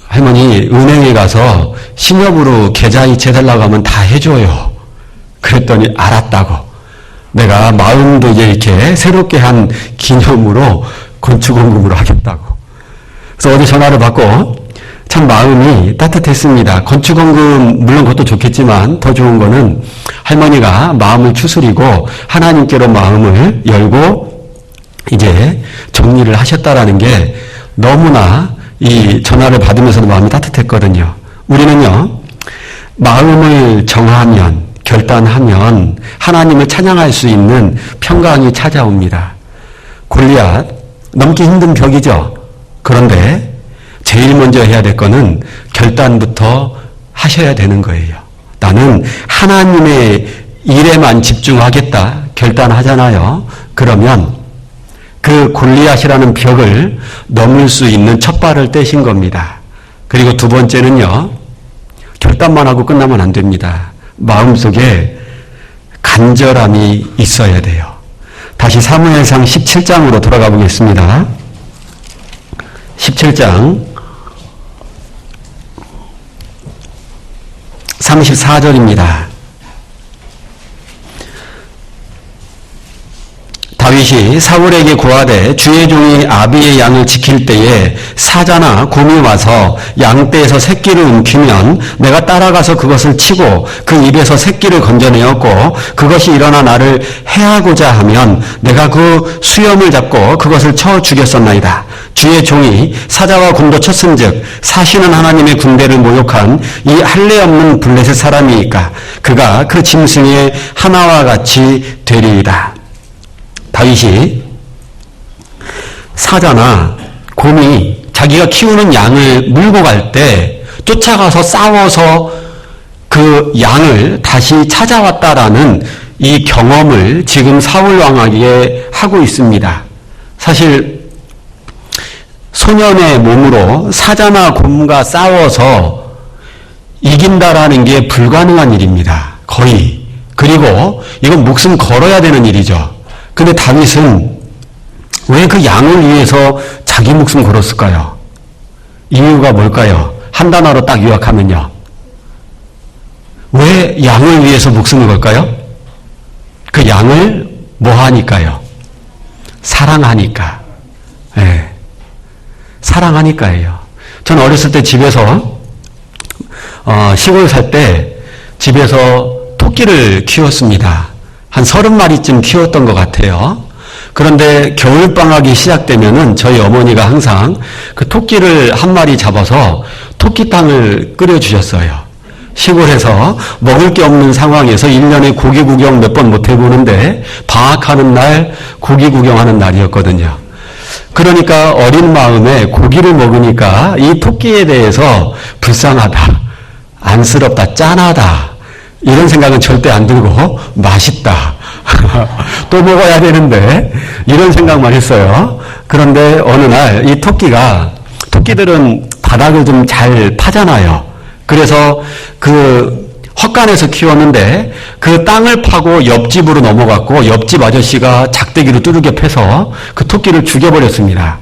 할머니 은행에 가서 신협으로 계좌이체 해달라고 하면 다 해줘요. 그랬더니 알았다고. 내가 마음도 이제 이렇게 새롭게 한 기념으로 건축원금으로 하겠다고. 그래서 어제 전화를 받고 참 마음이 따뜻했습니다. 건축원금 물론 그것도 좋겠지만 더 좋은 거는 할머니가 마음을 추스리고 하나님께로 마음을 열고 이제 정리를 하셨다라는 게 너무나 이 전화를 받으면서도 마음이 따뜻했거든요. 우리는요, 마음을 정하면, 결단하면 하나님을 찬양할 수 있는 평강이 찾아옵니다. 골리앗, 넘기 힘든 벽이죠. 그런데 제일 먼저 해야 될 거는 결단부터 하셔야 되는 거예요. 나는 하나님의 일에만 집중하겠다 결단하잖아요. 그러면 그 골리앗이라는 벽을 넘을 수 있는 첫 발을 떼신 겁니다. 그리고 두 번째는요. 결단만 하고 끝나면 안 됩니다. 마음속에 간절함이 있어야 돼요. 다시 사무엘상 17장으로 돌아가 보겠습니다. 17장 34절입니다. 다윗이 사울에게 고하되 주의 종이 아비의 양을 지킬 때에 사자나 곰이 와서 양떼에서 새끼를 움키면 내가 따라가서 그것을 치고 그 입에서 새끼를 건져내었고 그것이 일어나 나를 해하고자 하면 내가 그 수염을 잡고 그것을 쳐 죽였었나이다. 주의 종이 사자와 곰도 쳤은즉 사시는 하나님의 군대를 모욕한 이 할례 없는 블레셋 사람이니까 그가 그 짐승의 하나와 같이 되리이다. 다윗이 사자나 곰이 자기가 키우는 양을 물고 갈 때 쫓아가서 싸워서 그 양을 다시 찾아왔다라는 이 경험을 지금 사울 왕에게 하고 있습니다. 사실 소년의 몸으로 사자나 곰과 싸워서 이긴다라는 게 불가능한 일입니다. 거의. 그리고 이건 목숨 걸어야 되는 일이죠. 근데 다윗은 왜 그 양을 위해서 자기 목숨 걸었을까요? 이유가 뭘까요? 한 단어로 딱 요약하면요. 왜 양을 위해서 목숨을 걸까요? 그 양을 뭐 하니까요? 사랑하니까. 네. 사랑하니까예요. 저는 어렸을 때 집에서 시골 살 때 집에서 토끼를 키웠습니다. 한 30마리쯤 키웠던 것 같아요. 그런데 겨울방학이 시작되면은 저희 어머니가 항상 그 토끼를 한 마리 잡아서 토끼탕을 끓여주셨어요. 시골에서 먹을 게 없는 상황에서 1년에 고기 구경 몇 번 못 해보는데 방학하는 날 고기 구경하는 날이었거든요. 그러니까 어린 마음에 고기를 먹으니까 이 토끼에 대해서 불쌍하다, 안쓰럽다, 짠하다 이런 생각은 절대 안 들고 맛있다. 또 먹어야 되는데 이런 생각만 했어요. 그런데 어느 날 이 토끼들은 바닥을 좀 잘 파잖아요. 그래서 그 헛간에서 키웠는데 그 땅을 파고 옆집으로 넘어갔고 옆집 아저씨가 작대기로 뚜르게 패서 그 토끼를 죽여버렸습니다.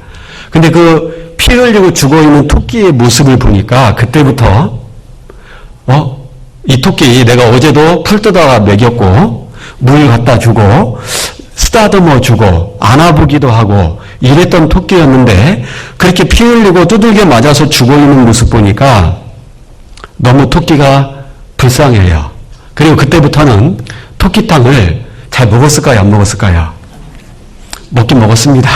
근데 그 피 흘리고 죽어있는 토끼의 모습을 보니까 그때부터 이 토끼 내가 어제도 풀 뜯어가 먹였고 물 갖다 주고 쓰다듬어 주고 안아보기도 하고 이랬던 토끼였는데 그렇게 피 흘리고 두들겨 맞아서 죽어있는 모습 보니까 너무 토끼가 불쌍해요. 그리고 그때부터는 토끼탕을 잘 먹었을까요? 안 먹었을까요? 먹긴 먹었습니다.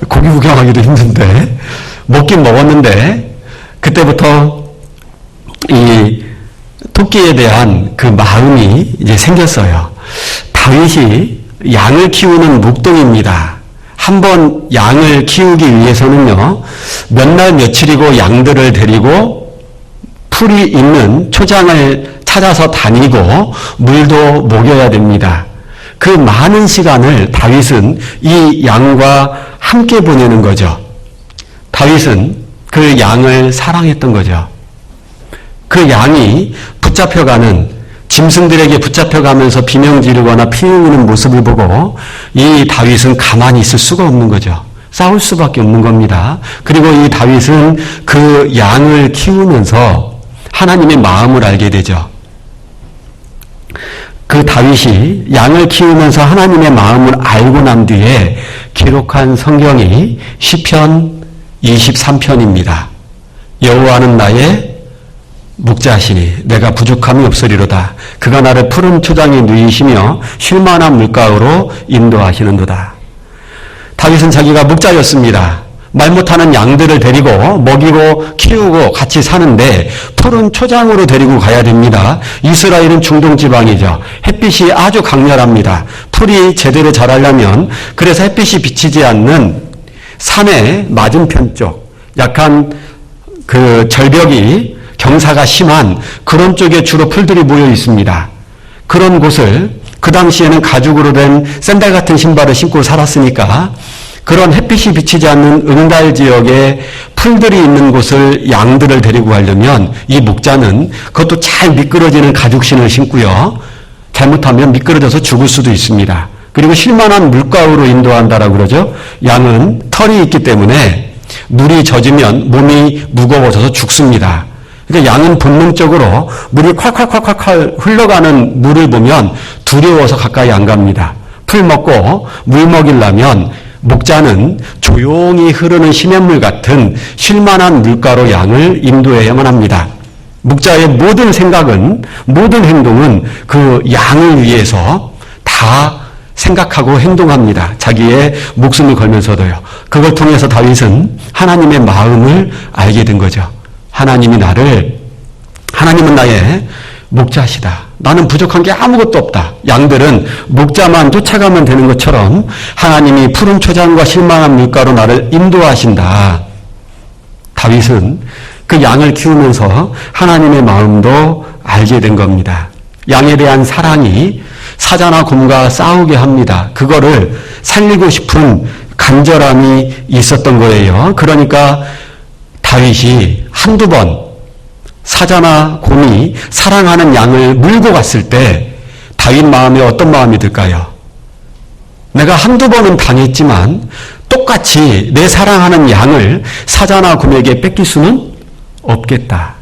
고기 구경하기도 힘든데 먹긴 먹었는데 그때부터 이 토끼에 대한 그 마음이 이제 생겼어요. 다윗이 양을 키우는 목동입니다. 한번 양을 키우기 위해서는요, 몇 날 며칠이고 양들을 데리고 풀이 있는 초장을 찾아서 다니고 물도 먹여야 됩니다. 그 많은 시간을 다윗은 이 양과 함께 보내는 거죠. 다윗은 그 양을 사랑했던 거죠. 그 양이 붙잡혀가는 짐승들에게 붙잡혀가면서 비명 지르거나 피 흘리는 모습을 보고 이 다윗은 가만히 있을 수가 없는 거죠. 싸울 수밖에 없는 겁니다. 그리고 이 다윗은 그 양을 키우면서 하나님의 마음을 알게 되죠. 그 다윗이 양을 키우면서 하나님의 마음을 알고 난 뒤에 기록한 성경이 시편 23편입니다. 여호와는 나의 목자시니 내가 부족함이 없으리로다. 그가 나를 푸른 초장에 누이시며 쉴만한 물가로 인도하시는도다. 다윗은 자기가 목자였습니다. 말 못하는 양들을 데리고 먹이고 키우고 같이 사는데 푸른 초장으로 데리고 가야 됩니다. 이스라엘은 중동지방이죠. 햇빛이 아주 강렬합니다. 풀이 제대로 자라려면 그래서 햇빛이 비치지 않는 산의 맞은편 쪽 약간 그 절벽이 경사가 심한 그런 쪽에 주로 풀들이 모여 있습니다. 그런 곳을 그 당시에는 가죽으로 된 샌들 같은 신발을 신고 살았으니까 그런 햇빛이 비치지 않는 응달 지역에 풀들이 있는 곳을 양들을 데리고 가려면 이 목자는 그것도 잘 미끄러지는 가죽신을 신고요. 잘못하면 미끄러져서 죽을 수도 있습니다. 그리고 쉴만한 물가로 인도한다라고 그러죠. 양은 털이 있기 때문에 물이 젖으면 몸이 무거워져서 죽습니다. 그러니까 양은 본능적으로 물이 콸콸콸콸콸 흘러가는 물을 보면 두려워서 가까이 안 갑니다. 풀 먹고 물 먹이려면 목자는 조용히 흐르는 시냇물 같은 쉴만한 물가로 양을 인도해야만 합니다. 목자의 모든 생각은, 모든 행동은 그 양을 위해서 다 생각하고 행동합니다. 자기의 목숨을 걸면서도요. 그걸 통해서 다윗은 하나님의 마음을 알게 된 거죠. 하나님은 나의 목자시다. 나는 부족한 게 아무것도 없다. 양들은 목자만 쫓아가면 되는 것처럼 하나님이 푸른 초장과 쉴만한 물가로 나를 인도하신다. 다윗은 그 양을 키우면서 하나님의 마음도 알게 된 겁니다. 양에 대한 사랑이 사자나 곰과 싸우게 합니다. 그거를 살리고 싶은 간절함이 있었던 거예요. 그러니까 다윗이 한두 번 사자나 곰이 사랑하는 양을 물고 갔을 때 다윗 마음에 어떤 마음이 들까요? 내가 한두 번은 당했지만 똑같이 내 사랑하는 양을 사자나 곰에게 뺏길 수는 없겠다.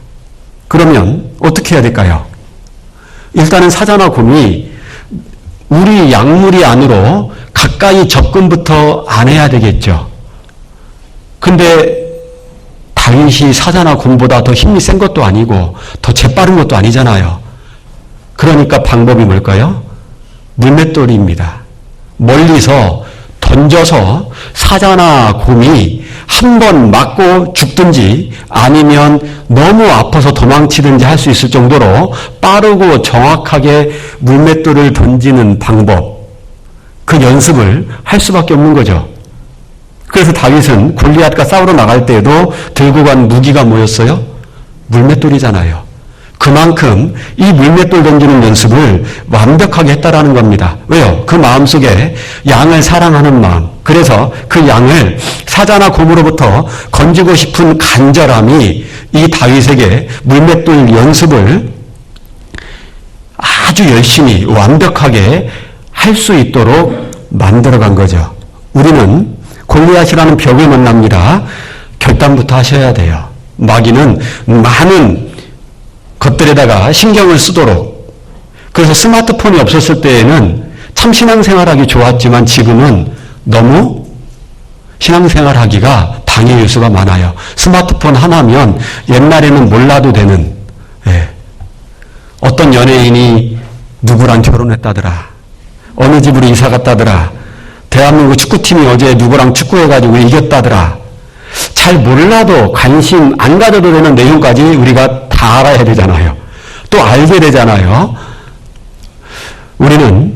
그러면 어떻게 해야 될까요? 일단은 사자나 곰이 우리 양무리 안으로 가까이 접근부터 안 해야 되겠죠. 근데 다윗이 사자나 곰보다 더 힘이 센 것도 아니고 더 재빠른 것도 아니잖아요. 그러니까 방법이 뭘까요? 물맷돌이입니다. 멀리서 던져서 사자나 곰이 한 번 맞고 죽든지 아니면 너무 아파서 도망치든지 할 수 있을 정도로 빠르고 정확하게 물맷돌을 던지는 방법, 그 연습을 할 수밖에 없는 거죠. 그래서 다윗은 골리앗과 싸우러 나갈 때에도 들고 간 무기가 뭐였어요? 물맷돌이잖아요. 그만큼 이 물맷돌 던지는 연습을 완벽하게 했다라는 겁니다. 왜요? 그 마음속에 양을 사랑하는 마음, 그래서 그 양을 사자나 곰으로부터 건지고 싶은 간절함이 이 다윗에게 물맷돌 연습을 아주 열심히 완벽하게 할 수 있도록 만들어간 거죠. 우리는 골리앗이라는 벽을 만납니다. 결단부터 하셔야 돼요. 마귀는 많은 것들에다가 신경을 쓰도록. 그래서 스마트폰이 없었을 때에는 참 신앙생활하기 좋았지만 지금은 너무 신앙생활하기가 방해 요소가 많아요. 스마트폰 하나면 옛날에는 몰라도 되는, 어떤 연예인이 누구랑 결혼했다더라, 어느 집으로 이사 갔다더라, 대한민국 축구팀이 어제 누구랑 축구해가지고 이겼다더라, 잘 몰라도 관심 안 가져도 되는 내용까지 우리가 다 알아야 되잖아요. 또 알게 되잖아요. 우리는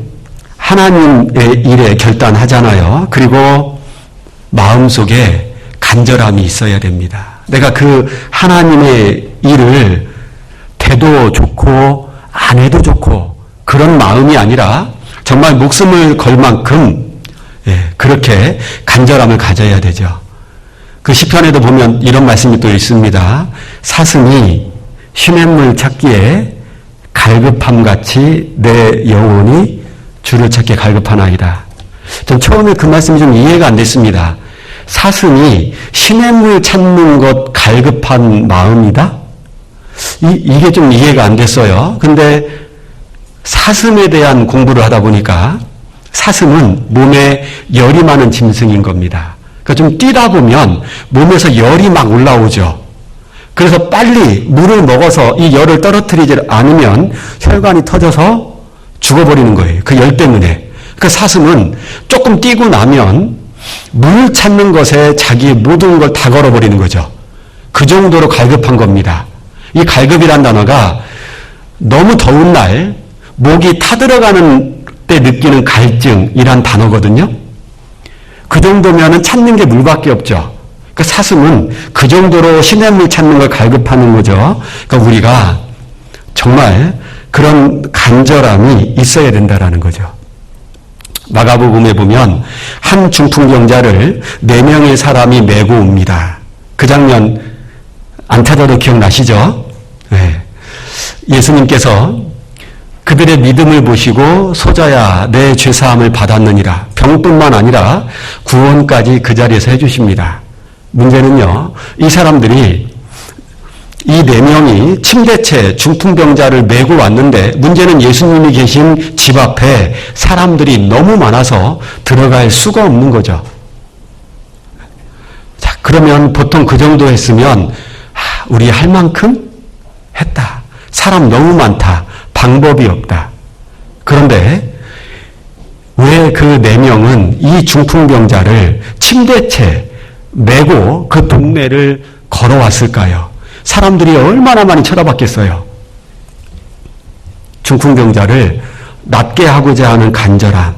하나님의 일에 결단하잖아요. 그리고 마음속에 간절함이 있어야 됩니다. 내가 그 하나님의 일을 돼도 좋고 안 해도 좋고 그런 마음이 아니라 정말 목숨을 걸 만큼 그렇게 간절함을 가져야 되죠. 그 시편에도 보면 이런 말씀이 또 있습니다. 사슴이 시냇물 찾기에 갈급함같이 내 영혼이 주를 찾기에 갈급하나이다. 전 처음에 그 말씀이 좀 이해가 안 됐습니다. 사슴이 시냇물 찾는 것 갈급한 마음이다? 이게 좀 이해가 안 됐어요. 근데 사슴에 대한 공부를 하다 보니까 사슴은 몸에 열이 많은 짐승인 겁니다. 그러니까 좀 뛰다 보면 몸에서 열이 막 올라오죠. 그래서 빨리 물을 먹어서 이 열을 떨어뜨리지 않으면 혈관이 터져서 죽어버리는 거예요. 그 열 때문에. 그 사슴은 조금 뛰고 나면 물 찾는 것에 자기의 모든 걸 다 걸어버리는 거죠. 그 정도로 갈급한 겁니다. 이 갈급이란 단어가 너무 더운 날 목이 타들어가는 때 느끼는 갈증이란 단어거든요. 그 정도면은 찾는 게 물밖에 없죠. 그 사슴은 그 정도로 시냇물 찾는 걸 갈급하는 거죠. 그러니까 우리가 정말 그런 간절함이 있어야 된다라는 거죠. 마가복음에 보면 한 중풍병자를 4명의 사람이 메고 옵니다. 그 장면 안 찾아도 기억나시죠? 네. 예수님께서 그들의 믿음을 보시고 소자야 내 죄사함을 받았느니라. 병뿐만 아니라 구원까지 그 자리에서 해주십니다. 문제는요, 이 사람들이 이 4명이 침대채 중풍병자를 메고 왔는데 문제는 예수님이 계신 집 앞에 사람들이 너무 많아서 들어갈 수가 없는 거죠. 자, 그러면 보통 그 정도 했으면 우리 할 만큼 했다. 사람 너무 많다. 방법이 없다. 그런데 왜 그 4명은 이 중풍병자를 침대채 메고 그 동네를 걸어왔을까요? 사람들이 얼마나 많이 쳐다봤겠어요. 중풍병자를 낫게 하고자 하는 간절함.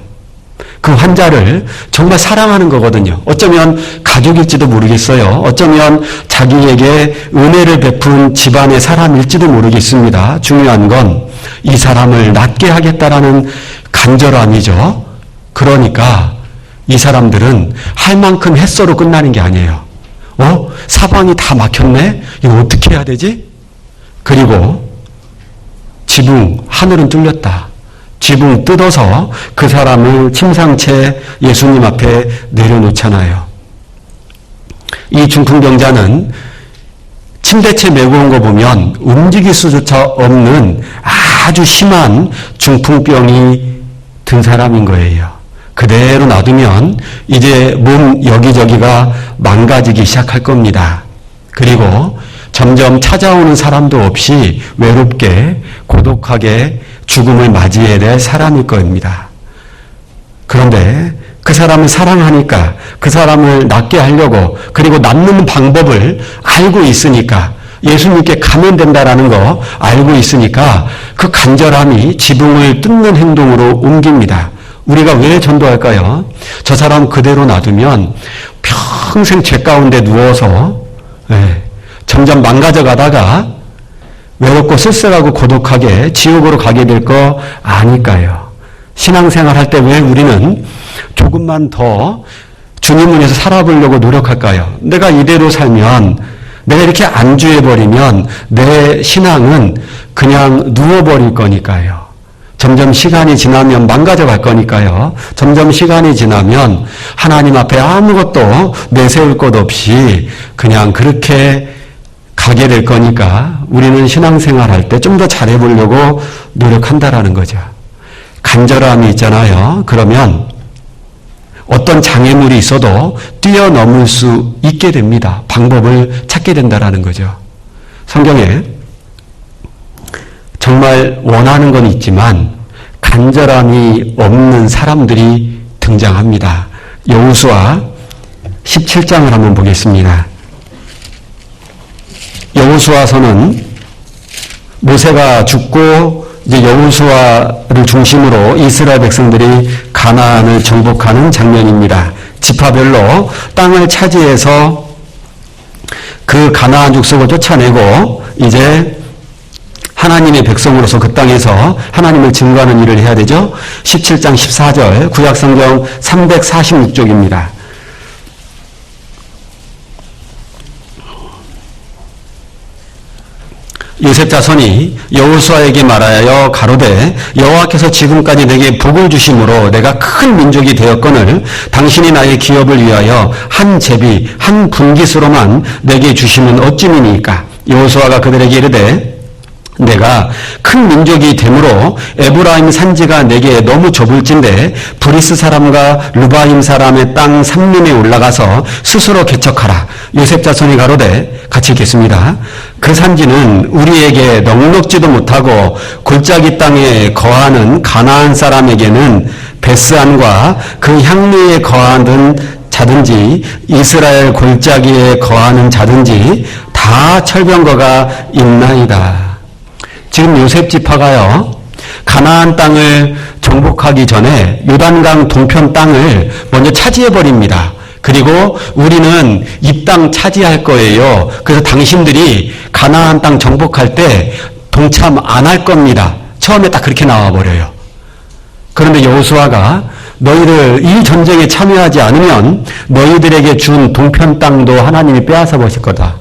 그 환자를 정말 사랑하는 거거든요. 어쩌면 가족일지도 모르겠어요. 어쩌면 자기에게 은혜를 베푼 집안의 사람일지도 모르겠습니다. 중요한 건 이 사람을 낫게 하겠다라는 간절함이죠. 그러니까 이 사람들은 할 만큼 했어로 끝나는 게 아니에요. 사방이 다 막혔네? 이거 어떻게 해야 되지? 그리고 지붕, 하늘은 뚫렸다. 지붕 뜯어서 그 사람을 침상채 예수님 앞에 내려놓잖아요. 이 중풍병자는 침대채 메고 온 거 보면 움직일 수조차 없는 아주 심한 중풍병이 든 사람인 거예요. 그대로 놔두면 이제 몸 여기저기가 망가지기 시작할 겁니다. 그리고 점점 찾아오는 사람도 없이 외롭게 고독하게 죽음을 맞이해야 될 사람일 겁니다. 그런데 그 사람을 사랑하니까 그 사람을 낫게 하려고 그리고 낫는 방법을 알고 있으니까 예수님께 가면 된다라는 거 알고 있으니까 그 간절함이 지붕을 뜯는 행동으로 옮깁니다. 우리가 왜 전도할까요? 저 사람 그대로 놔두면 평생 죄 가운데 누워서 점점 망가져 가다가 외롭고 쓸쓸하고 고독하게 지옥으로 가게 될 거 아닐까요? 신앙생활 할 때 왜 우리는 조금만 더 주님 안에서 살아보려고 노력할까요? 내가 이대로 살면 내가 이렇게 안주해버리면 내 신앙은 그냥 누워버릴 거니까요. 점점 시간이 지나면 망가져갈 거니까요. 점점 시간이 지나면 하나님 앞에 아무것도 내세울 것 없이 그냥 그렇게 가게 될 거니까 우리는 신앙생활 할 때 좀 더 잘해보려고 노력한다라는 거죠. 간절함이 있잖아요. 그러면 어떤 장애물이 있어도 뛰어넘을 수 있게 됩니다. 방법을 찾게 된다라는 거죠. 성경에 정말 원하는 건 있지만 간절함이 없는 사람들이 등장합니다. 여호수아 17장을 한번 보겠습니다. 여호수아서는 모세가 죽고 이제 여호수아를 중심으로 이스라엘 백성들이 가나안을 정복하는 장면입니다. 지파별로 땅을 차지해서 그 가나안 족속을 쫓아내고 이제 하나님의 백성으로서 그 땅에서 하나님을 증거하는 일을 해야 되죠. 17장 14절 구약성경 346쪽입니다. 요셉 자손이 여호수아에게 말하여 가로되 여호와께서 지금까지 내게 복을 주심으로 내가 큰 민족이 되었거늘 당신이 나의 기업을 위하여 한 제비 한 분깃으로만 내게 주시면 어찌미니까. 여호수아가 그들에게 이르되 내가 큰 민족이 되므로 에브라임 산지가 내게 너무 좁을진데 브리스 사람과 르바임 사람의 땅 삼림에 올라가서 스스로 개척하라. 요셉 자손이 가로되 같이 읽겠습니다. 그 산지는 우리에게 넉넉지도 못하고 골짜기 땅에 거하는 가나안 사람에게는 베스안과 그 향리에 거하는 자든지 이스라엘 골짜기에 거하는 자든지 다 철병거가 있나이다. 지금 요셉 지파가요, 가나안 땅을 정복하기 전에 요단강 동편 땅을 먼저 차지해버립니다. 그리고 우리는 이 땅 차지할 거예요. 그래서 당신들이 가나안 땅 정복할 때 동참 안 할 겁니다. 처음에 딱 그렇게 나와버려요. 그런데 여호수아가 너희를 이 전쟁에 참여하지 않으면 너희들에게 준 동편 땅도 하나님이 빼앗아 보실 거다.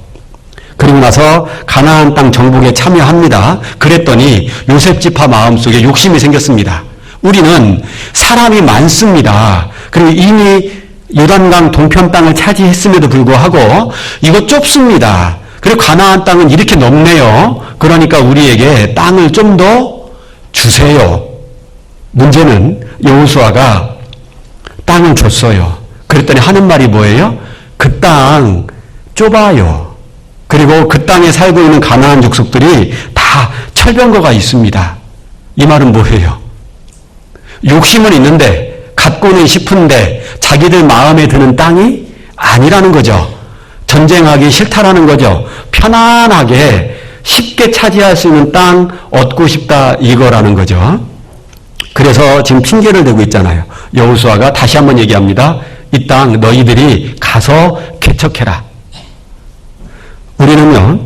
그리고 나서 가나안 땅 정복에 참여합니다. 그랬더니 요셉 지파 마음속에 욕심이 생겼습니다. 우리는 사람이 많습니다. 그리고 이미 요단강 동편 땅을 차지했음에도 불구하고 이거 좁습니다. 그리고 가나안 땅은 이렇게 넓네요. 그러니까 우리에게 땅을 좀 더 주세요. 문제는 여호수아가 땅을 줬어요. 그랬더니 하는 말이 뭐예요? 그 땅 좁아요. 그리고 그 땅에 살고 있는 가나안 족속들이 다 철병거가 있습니다. 이 말은 뭐예요? 욕심은 있는데 갖고는 싶은데 자기들 마음에 드는 땅이 아니라는 거죠. 전쟁하기 싫다라는 거죠. 편안하게 쉽게 차지할 수 있는 땅 얻고 싶다 이거라는 거죠. 그래서 지금 핑계를 대고 있잖아요. 여호수아가 다시 한번 얘기합니다. 이 땅 너희들이 가서 개척해라. 우리는요,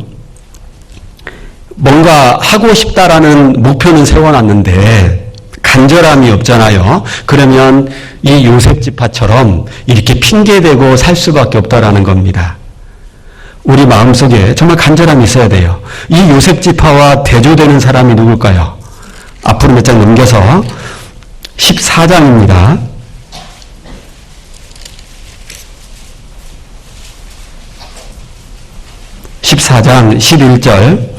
뭔가 하고 싶다라는 목표는 세워놨는데 간절함이 없잖아요. 그러면 이 요셉 지파처럼 이렇게 핑계대고 살 수밖에 없다라는 겁니다. 우리 마음속에 정말 간절함이 있어야 돼요. 이 요셉 지파와 대조되는 사람이 누굴까요? 앞으로 몇 장 넘겨서 14장입니다. 14장 11절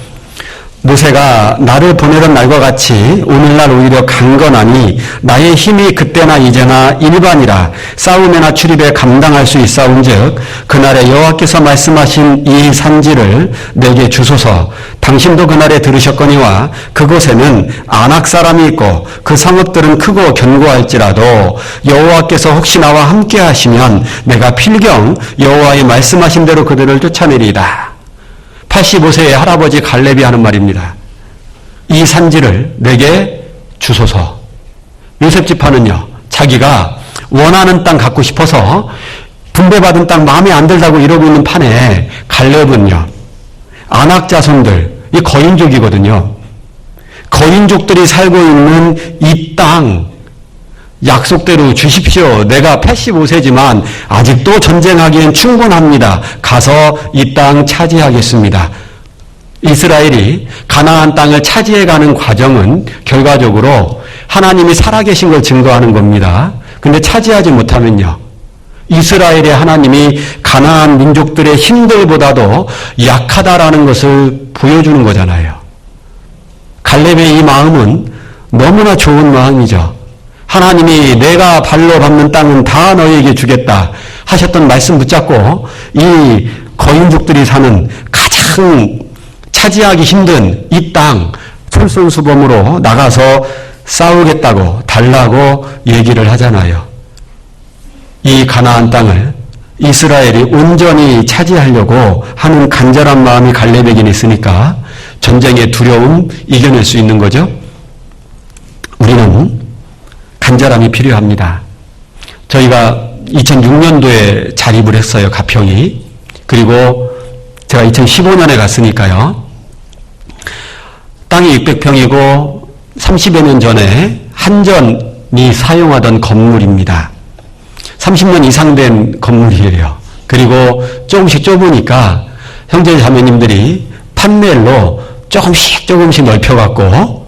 모세가 나를 보내던 날과 같이 오늘날 오히려 강건하니 나의 힘이 그때나 이제나 일반이라 싸움에나 출입에 감당할 수 있사온즉 그날에 여호와께서 말씀하신 이 산지를 내게 주소서. 당신도 그날에 들으셨거니와 그곳에는 아낙 사람이 있고 그 성읍들은 크고 견고할지라도 여호와께서 혹시 나와 함께 하시면 내가 필경 여호와의 말씀하신 대로 그들을 쫓아내리이다. 85세의 할아버지 갈렙이 하는 말입니다. 이 산지를 내게 주소서. 요셉 지파는요, 자기가 원하는 땅 갖고 싶어서 분배받은 땅 마음에 안 들다고 이러고 있는 판에 갈렙은요, 아낙 자손들, 이 거인족이거든요. 거인족들이 살고 있는 이 땅, 약속대로 주십시오. 내가 85세지만 아직도 전쟁하기엔 충분합니다. 가서 이 땅 차지하겠습니다. 이스라엘이 가나안 땅을 차지해가는 과정은 결과적으로 하나님이 살아계신 걸 증거하는 겁니다. 근데 차지하지 못하면요, 이스라엘의 하나님이 가나안 민족들의 힘들보다도 약하다라는 것을 보여주는 거잖아요. 갈렙의 이 마음은 너무나 좋은 마음이죠. 하나님이 내가 발로 밟는 땅은 다 너희에게 주겠다 하셨던 말씀 붙잡고 이 거인족들이 사는 가장 차지하기 힘든 이 땅 솔선수범으로 나가서 싸우겠다고 달라고 얘기를 하잖아요. 이 가나안 땅을 이스라엘이 온전히 차지하려고 하는 간절한 마음이 갈렙에게는 있으니까 전쟁의 두려움 이겨낼 수 있는 거죠. 우리는 간절함이 필요합니다. 저희가 2006년도에 자립을 했어요, 가평이. 그리고 제가 2015년에 갔으니까요. 땅이 600평이고 30여 년 전에 한전이 사용하던 건물입니다. 30년 이상 된 건물이에요. 그리고 조금씩 좁으니까 형제 자매님들이 판넬로 조금씩 넓혀갖고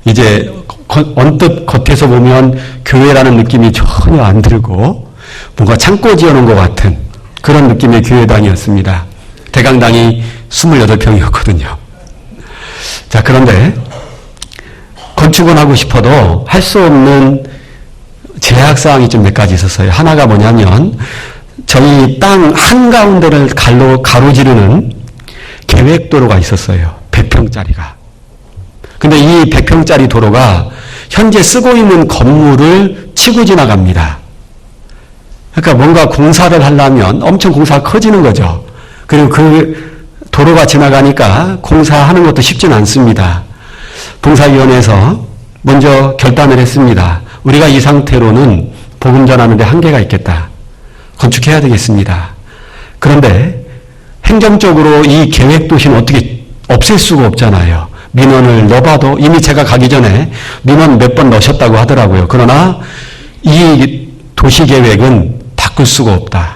이제 언뜻 겉에서 보면 교회라는 느낌이 전혀 안 들고 뭔가 창고 지어놓은 것 같은 그런 느낌의 교회당이었습니다. 대강당이 28평이었거든요. 자, 그런데 건축은 하고 싶어도 할 수 없는 제약사항이 좀 몇 가지 있었어요. 하나가 뭐냐면 저희 땅 한가운데를 가로지르는 계획도로가 있었어요. 100평짜리가. 근데 이 100평짜리 도로가 현재 쓰고 있는 건물을 치고 지나갑니다. 그러니까 뭔가 공사를 하려면 엄청 공사가 커지는 거죠. 그리고 그 도로가 지나가니까 공사하는 것도 쉽지는 않습니다. 봉사위원회에서 먼저 결단을 했습니다. 우리가 이 상태로는 복음 전하는 데 한계가 있겠다. 건축해야 되겠습니다. 그런데 행정적으로 이 계획도시는 어떻게 없앨 수가 없잖아요. 민원을 넣어봐도 이미 제가 가기 전에 민원 몇 번 넣으셨다고 하더라고요. 그러나 이 도시계획은 바꿀 수가 없다.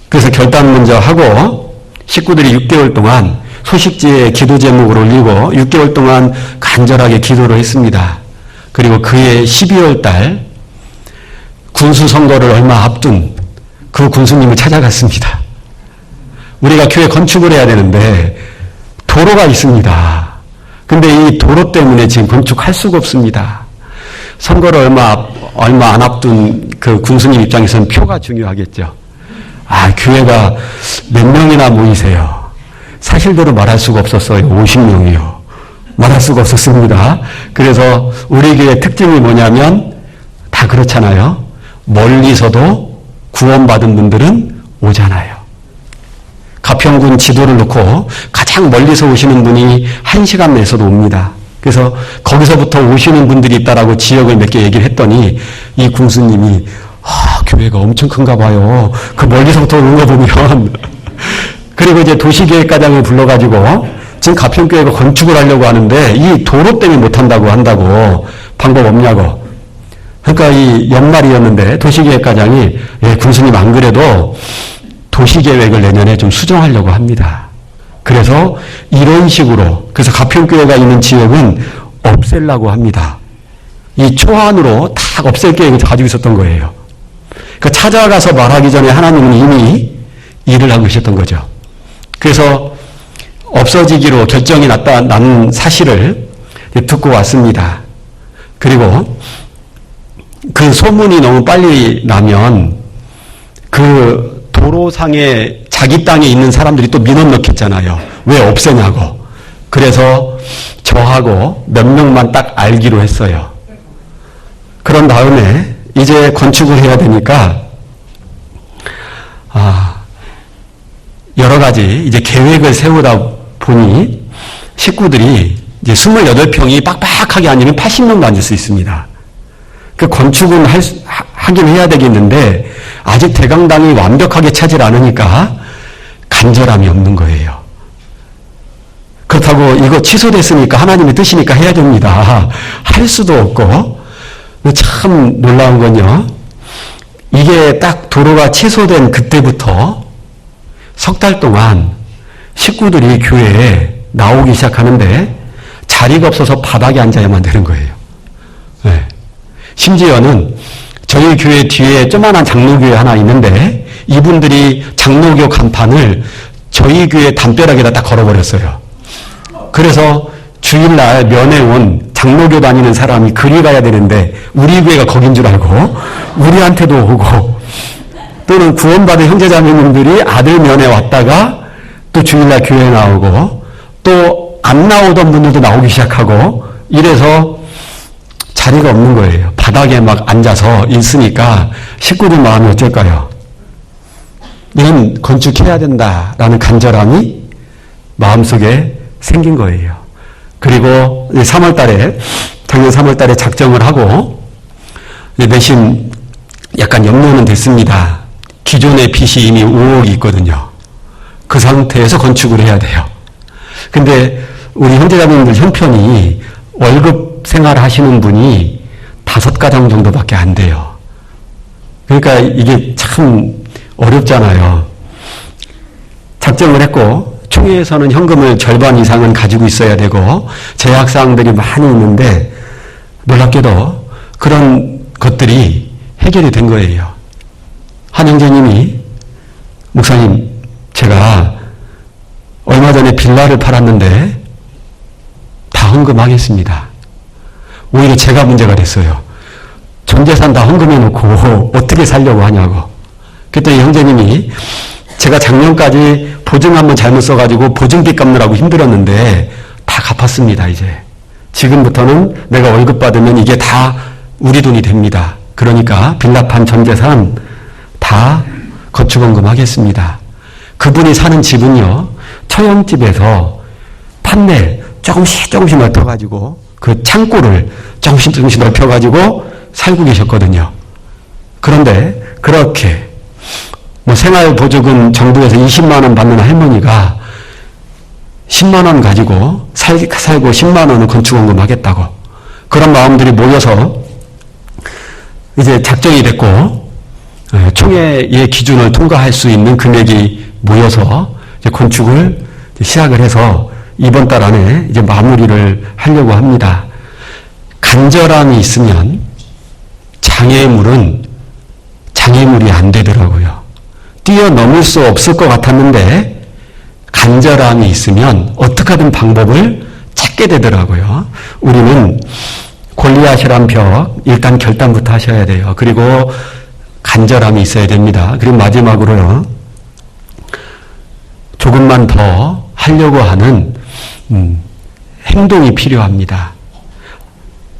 그래서 결단 먼저 하고 식구들이 6개월 동안 소식지에 기도 제목을 올리고 6개월 동안 간절하게 기도를 했습니다. 그리고 그해 12월 달 군수 선거를 얼마 앞둔 그 군수님을 찾아갔습니다. 우리가 교회 건축을 해야 되는데 도로가 있습니다. 근데 이 도로 때문에 지금 건축할 수가 없습니다. 선거를 얼마 안 앞둔 그 군수님 입장에서는 표가 중요하겠죠. 아, 교회가 몇 명이나 모이세요? 사실대로 말할 수가 없었어요. 50명이요. 말할 수가 없었습니다. 그래서 우리 교회 특징이 뭐냐면 다 그렇잖아요. 멀리서도 구원받은 분들은 오잖아요. 가평군 지도를 놓고 가장 멀리서 오시는 분이 1시간 내에서도 옵니다. 그래서 거기서부터 오시는 분들이 있다라고 지역을 몇 개 얘기를 했더니 이 군수님이 교회가 엄청 큰가 봐요. 그 멀리서부터 오는 거 보면 그리고 이제 도시계획과장을 불러가지고 지금 가평교회가 건축을 하려고 하는데 이 도로 때문에 못한다고 한다고 방법 없냐고. 그러니까 이 연말이었는데 도시계획과장이 군수님 안 그래도 도시계획을 내년에 좀 수정하려고 합니다. 그래서 이런 식으로 그래서 가평교회가 있는 지역은 없애려고 합니다. 이 초안으로 다 없앨 계획을 가지고 있었던 거예요. 그러니까 찾아가서 말하기 전에 하나님은 이미 일을 하고 계셨던 거죠. 그래서 없어지기로 결정이 난 사실을 듣고 왔습니다. 그리고 그 소문이 너무 빨리 나면 그 도로상에 자기 땅에 있는 사람들이 또 민원 넣겠잖아요. 왜 없애냐고. 그래서 저하고 몇 명만 딱 알기로 했어요. 그런 다음에 이제 건축을 해야 되니까 여러 가지 이제 계획을 세우다 보니 식구들이 이제 28평이 빡빡하게 앉으면 80명도 앉을 수 있습니다. 그 건축은 하긴 해야 되겠는데 아직 대강당이 완벽하게 차질 않으니까 간절함이 없는 거예요. 그렇다고 이거 취소됐으니까 하나님의 뜻이니까 해야 됩니다. 할 수도 없고 참 놀라운 건요. 이게 딱 도로가 취소된 그때부터 석 달 동안 식구들이 교회에 나오기 시작하는데 자리가 없어서 바닥에 앉아야만 되는 거예요. 네. 심지어는 저희 교회 뒤에 조그만한 장로교회 하나 있는데 이분들이 장로교 간판을 저희 교회 담벼락에다 딱 걸어버렸어요. 그래서 주일날 면회 온 장로교 다니는 사람이 그리 가야 되는데 우리 교회가 거긴 줄 알고 우리한테도 오고, 또는 구원받은 형제자매님들이 아들 면회 왔다가 또 주일날 교회 나오고, 또 안 나오던 분들도 나오기 시작하고, 이래서 자리가 없는 거예요. 바닥에 막 앉아서 있으니까 식구들 마음이 어쩔까요? 이건 건축해야 된다라는 간절함이 마음속에 생긴 거예요. 그리고 3월 달에, 작년 3월 달에 작정을 하고, 내심 약간 염려는 됐습니다. 기존의 빚이 이미 5억이 있거든요. 그 상태에서 건축을 해야 돼요. 근데 우리 형제자매님들 형편이 월급 생활 하시는 분이 5가정 정도밖에 안 돼요. 그러니까 이게 참 어렵잖아요. 작정을 했고, 총회에서는 현금을 절반 이상은 가지고 있어야 되고 제약사항들이 많이 있는데 놀랍게도 그런 것들이 해결이 된 거예요. 한 형제님이, 목사님, 제가 얼마 전에 빌라를 팔았는데 다 헌금하겠습니다. 오히려 제가 문제가 됐어요. 전 재산 다 헌금해 놓고 어떻게 살려고 하냐고. 그랬더니 형제님이, 제가 작년까지 보증 한번 잘못 써가지고 보증비 갚느라고 힘들었는데 다 갚았습니다. 이제 지금부터는 내가 월급 받으면 이게 다 우리 돈이 됩니다. 그러니까 빌라판 전 재산 다 거축원금 하겠습니다. 그분이 사는 집은요, 처형집에서 판넬 조금씩 넓혀가지고 그 창고를 조금씩 넓혀가지고 살고 계셨거든요. 그런데 그렇게 생활보조금 정부에서 20만 원 받는 할머니가 10만 원 가지고 살고 10만 원은 건축원금 하겠다고, 그런 마음들이 모여서 이제 작정이 됐고, 총회의 기준을 통과할 수 있는 금액이 모여서 이제 건축을 시작을 해서 이번 달 안에 이제 마무리를 하려고 합니다. 간절함이 있으면 장애물은 장애물이 안 되더라고요. 뛰어넘을 수 없을 것 같았는데 간절함이 있으면 어떻게 하든 방법을 찾게 되더라고요. 우리는 골리앗이란 벽 일단 결단부터 하셔야 돼요. 그리고 간절함이 있어야 됩니다. 그리고 마지막으로요, 조금만 더 하려고 하는 행동이 필요합니다.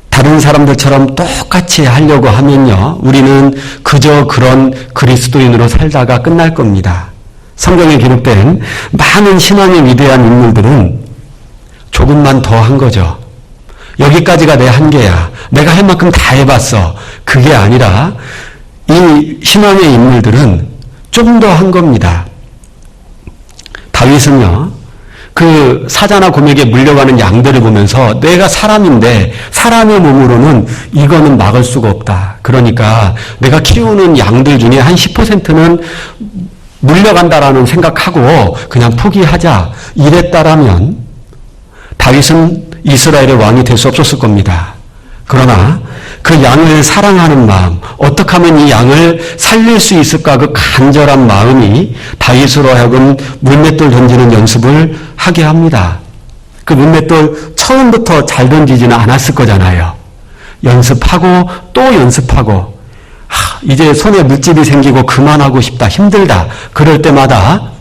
다른 사람들처럼 똑같이 하려고 하면요, 우리는 그저 그런 그리스도인으로 살다가 끝날 겁니다. 성경에 기록된 많은 신앙의 위대한 인물들은 조금만 더 한 거죠. 여기까지가 내 한계야. 내가 할 만큼 다 해봤어. 그게 아니라 이 신앙의 인물들은 좀 더 한 겁니다. 다윗은요, 그 사자나 곰에게 물려가는 양들을 보면서 내가 사람인데 사람의 몸으로는 이거는 막을 수가 없다. 그러니까 내가 키우는 양들 중에 한 10%는 물려간다라는 생각하고 그냥 포기하자, 이랬다라면 다윗은 이스라엘의 왕이 될 수 없었을 겁니다. 그러나 그 양을 사랑하는 마음, 어떻게 하면 이 양을 살릴 수 있을까, 그 간절한 마음이 다윗으로 하여금 물맷돌 던지는 연습을 하게 합니다. 그 물맷돌 처음부터 잘 던지지는 않았을 거잖아요. 연습하고 또 연습하고, 이제 손에 물집이 생기고 그만하고 싶다, 힘들다, 그럴 때마다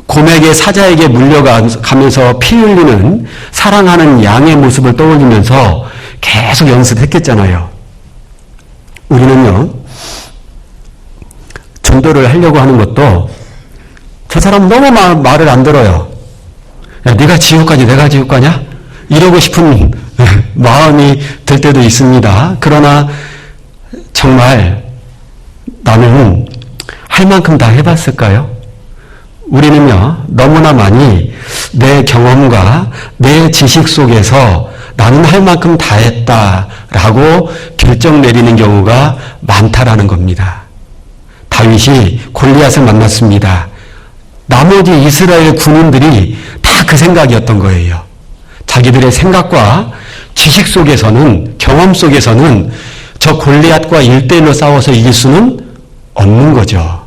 곰에게, 사자에게 물려가면서 피 흘리는 사랑하는 양의 모습을 떠올리면서 계속 연습했겠잖아요. 우리는요, 전도를 하려고 하는 것도 저 사람 너무 말을 안 들어요. 야, 네가 지옥 가지, 내가 지옥 가냐? 이러고 싶은 마음이 들 때도 있습니다. 그러나 정말 나는 할 만큼 다 해봤을까요? 우리는요, 너무나 많이 내 경험과 내 지식 속에서 나는 할 만큼 다 했다라고 결정 내리는 경우가 많다라는 겁니다. 다윗이 골리앗을 만났습니다. 나머지 이스라엘 군인들이 다 그 생각이었던 거예요. 자기들의 생각과 지식 속에서는, 경험 속에서는 저 골리앗과 1대1로 싸워서 이길 수는 없는 거죠.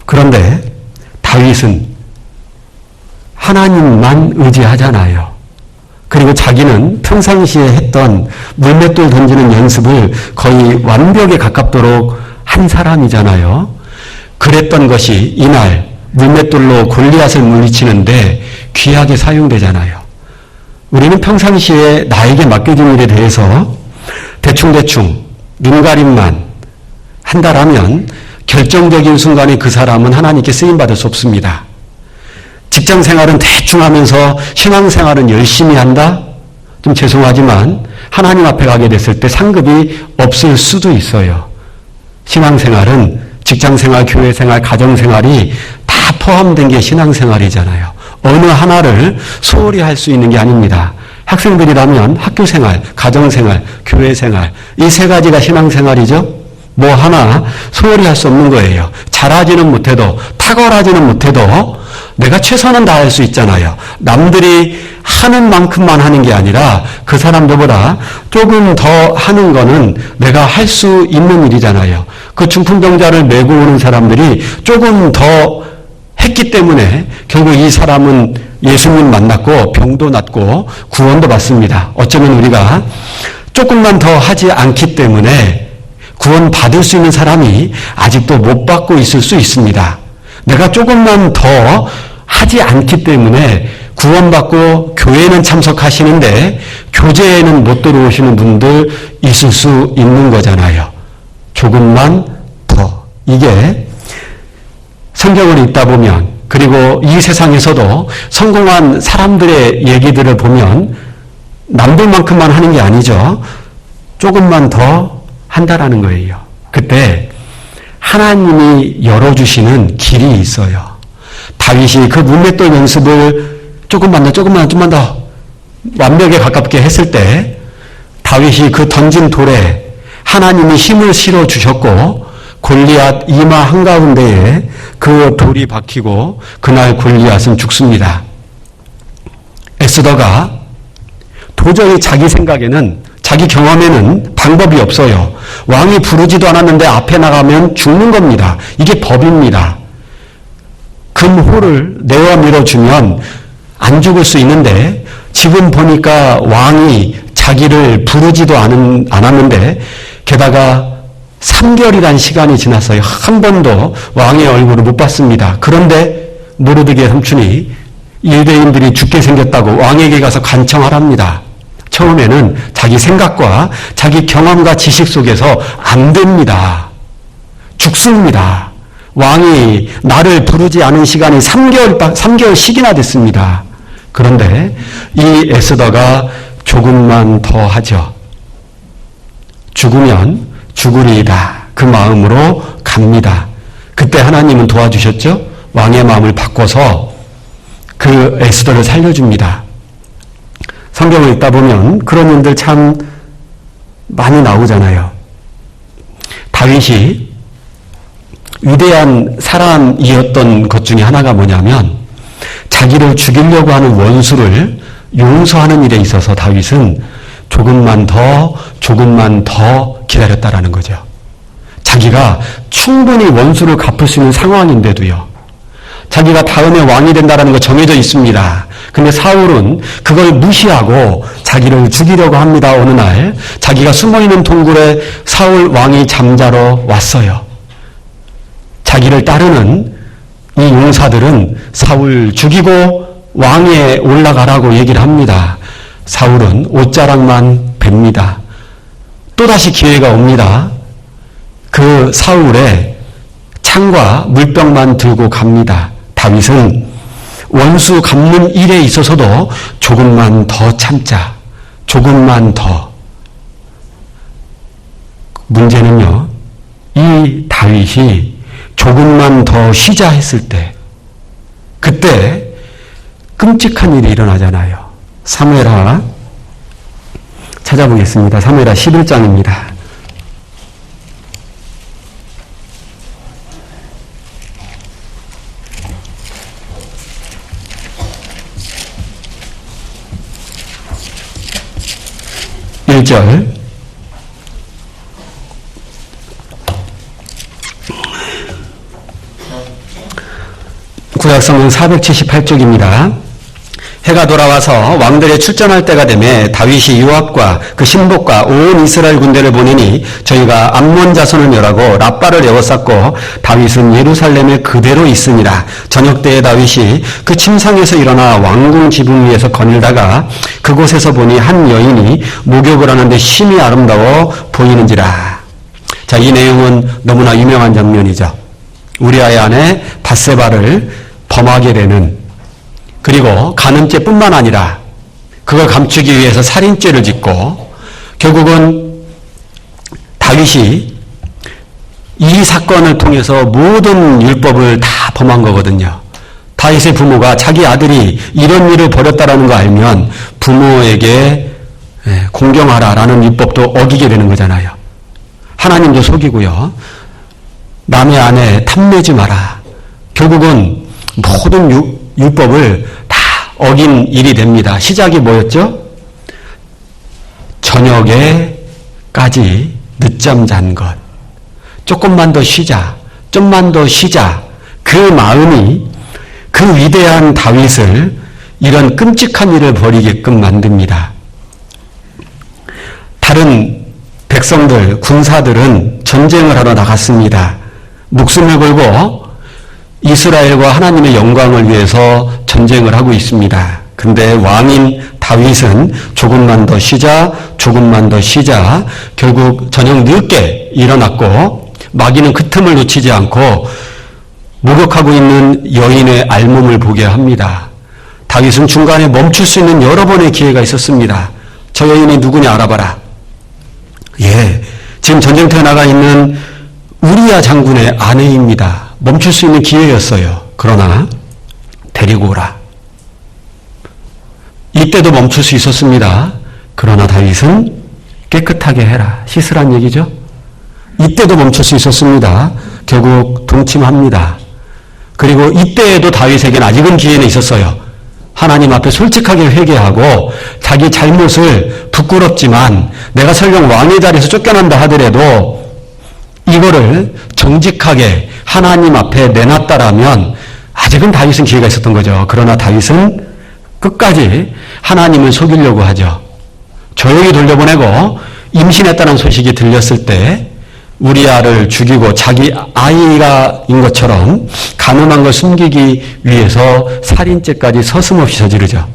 그런데 다윗은 하나님만 의지하잖아요. 그리고 자기는 평상시에 했던 물맷돌 던지는 연습을 거의 완벽에 가깝도록 한 사람이잖아요. 그랬던 것이 이날 물맷돌로 골리앗을 물리치는데 귀하게 사용되잖아요. 우리는 평상시에 나에게 맡겨진 일에 대해서 대충대충 눈가림만 한다라면 결정적인 순간에 그 사람은 하나님께 쓰임받을 수 없습니다. 직장생활은 대충 하면서 신앙생활은 열심히 한다? 좀 죄송하지만 하나님 앞에 가게 됐을 때 상급이 없을 수도 있어요. 신앙생활은 직장생활, 교회생활, 가정생활이 다 포함된 게 신앙생활이잖아요. 어느 하나를 소홀히 할 수 있는 게 아닙니다. 학생들이라면 학교생활, 가정생활, 교회생활 이 세 가지가 신앙생활이죠. 뭐 하나 소홀히 할 수 없는 거예요. 잘하지는 못해도 탁월하지는 못해도 내가 최선은 다할 수 있잖아요. 남들이 하는 만큼만 하는 게 아니라 그 사람들보다 조금 더 하는 거는 내가 할 수 있는 일이잖아요. 그 중풍병자를 메고 오는 사람들이 조금 더 했기 때문에 결국 이 사람은 예수님 만났고 병도 낫고 구원도 받습니다. 어쩌면 우리가 조금만 더 하지 않기 때문에 구원 받을 수 있는 사람이 아직도 못 받고 있을 수 있습니다. 내가 조금만 더 하지 않기 때문에 구원받고 교회는 참석하시는데 교제에는 못 들어오시는 분들 있을 수 있는 거잖아요. 조금만 더. 이게 성경을 읽다 보면 그리고 이 세상에서도 성공한 사람들의 얘기들을 보면 남들만큼만 하는 게 아니죠. 조금만 더 한다라는 거예요. 그때 하나님이 열어주시는 길이 있어요. 다윗이 그 물맷돌 연습을 조금만 더 완벽에 가깝게 했을 때 다윗이 그 던진 돌에 하나님이 힘을 실어 주셨고 골리앗 이마 한가운데에 그 돌이 박히고 그날 골리앗은 죽습니다. 엑스더가 도저히 자기 생각에는 자기 경험에는 방법이 없어요. 왕이 부르지도 않았는데 앞에 나가면 죽는 겁니다. 이게 법입니다. 금호를 내어 밀어주면 안 죽을 수 있는데 지금 보니까 왕이 자기를 부르지도 않았는데 게다가 3개월이라는 시간이 지났어요. 한 번도 왕의 얼굴을 못 봤습니다. 그런데 모르드게 삼촌이 유대인들이 죽게 생겼다고 왕에게 가서 간청하랍니다. 처음에는 자기 생각과 자기 경험과 지식 속에서 안 됩니다. 죽습니다. 왕이 나를 부르지 않은 시간이 3개월씩이나 됐습니다. 그런데 이 에스더가 조금만 더 하죠. 죽으면 죽으리이다. 그 마음으로 갑니다. 그때 하나님은 도와주셨죠? 왕의 마음을 바꿔서 그 에스더를 살려줍니다. 성경을 읽다 보면 그런 일들 참 많이 나오잖아요. 다윗이 위대한 사람이었던 것 중에 하나가 뭐냐면 자기를 죽이려고 하는 원수를 용서하는 일에 있어서 다윗은 조금만 더 기다렸다라는 거죠. 자기가 충분히 원수를 갚을 수 있는 상황인데도요. 자기가 다음에 왕이 된다는 거 정해져 있습니다. 근데 사울은 그걸 무시하고 자기를 죽이려고 합니다. 어느 날 자기가 숨어있는 동굴에 사울 왕이 잠자러 왔어요. 자기를 따르는 이 용사들은 사울 죽이고 왕위에 올라가라고 얘기를 합니다. 사울은 옷자락만 뵙니다. 또다시 기회가 옵니다. 그 사울의 창과 물병만 들고 갑니다. 다윗은 원수 갚는 일에 있어서도 조금만 더 참자. 조금만 더. 문제는요. 이 다윗이 조금만 더 쉬자 했을 때 그때 끔찍한 일이 일어나잖아요. 사무엘하 찾아보겠습니다. 사무엘하 11장입니다. (1절) 구약성경 478쪽입니다. 해가 돌아와서 왕들이 출전할 때가 되매 다윗이 요압과 그 신복과 온 이스라엘 군대를 보내니 저희가 암몬 자손을 멸하고 랍바를 에워쌌고 다윗은 예루살렘에 그대로 있으니라. 저녁 때에 다윗이 그 침상에서 일어나 왕궁 지붕 위에서 거닐다가 그곳에서 보니 한 여인이 목욕을 하는데 심히 아름다워 보이는지라. 자, 이 내용은 너무나 유명한 장면이죠. 우리아의 아내 밧세바를 범하게 되는, 그리고 간음죄뿐만 아니라 그걸 감추기 위해서 살인죄를 짓고 결국은 다윗이 이 사건을 통해서 모든 율법을 다 범한 거거든요. 다윗의 부모가 자기 아들이 이런 일을 벌였다라는 거 알면 부모에게 공경하라라는 율법도 어기게 되는 거잖아요. 하나님도 속이고요. 남의 아내 탐내지 마라. 결국은 모든 율법을 다 어긴 일이 됩니다. 시작이 뭐였죠? 저녁에까지 늦잠 잔 것. 조금만 더 쉬자. 좀만 더 쉬자. 그 마음이 그 위대한 다윗을 이런 끔찍한 일을 벌이게끔 만듭니다. 다른 백성들, 군사들은 전쟁을 하러 나갔습니다. 목숨을 걸고 이스라엘과 하나님의 영광을 위해서 전쟁을 하고 있습니다. 근데 왕인 다윗은 조금만 더 쉬자, 조금만 더 쉬자. 결국 저녁 늦게 일어났고 마귀는 그 틈을 놓치지 않고 목욕하고 있는 여인의 알몸을 보게 합니다. 다윗은 중간에 멈출 수 있는 여러 번의 기회가 있었습니다. 저 여인이 누구냐 알아봐라. 지금 전쟁터에 나가 있는 우리야 장군의 아내입니다. 멈출 수 있는 기회였어요. 그러나 데리고 오라. 이때도 멈출 수 있었습니다. 그러나 다윗은 깨끗하게 해라. 씻으란 얘기죠. 이때도 멈출 수 있었습니다. 결국 동침합니다. 그리고 이때에도 다윗에게는 아직은 기회는 있었어요. 하나님 앞에 솔직하게 회개하고 자기 잘못을 부끄럽지만 내가 설령 왕의 자리에서 쫓겨난다 하더라도 이거를 정직하게 하나님 앞에 내놨다라면 아직은 다윗은 기회가 있었던 거죠. 그러나 다윗은 끝까지 하나님을 속이려고 하죠. 조용히 돌려보내고 임신했다는 소식이 들렸을 때 우리아를 죽이고 자기 아이가인 것처럼 가늠한 걸 숨기기 위해서 살인죄까지 서슴없이 저지르죠.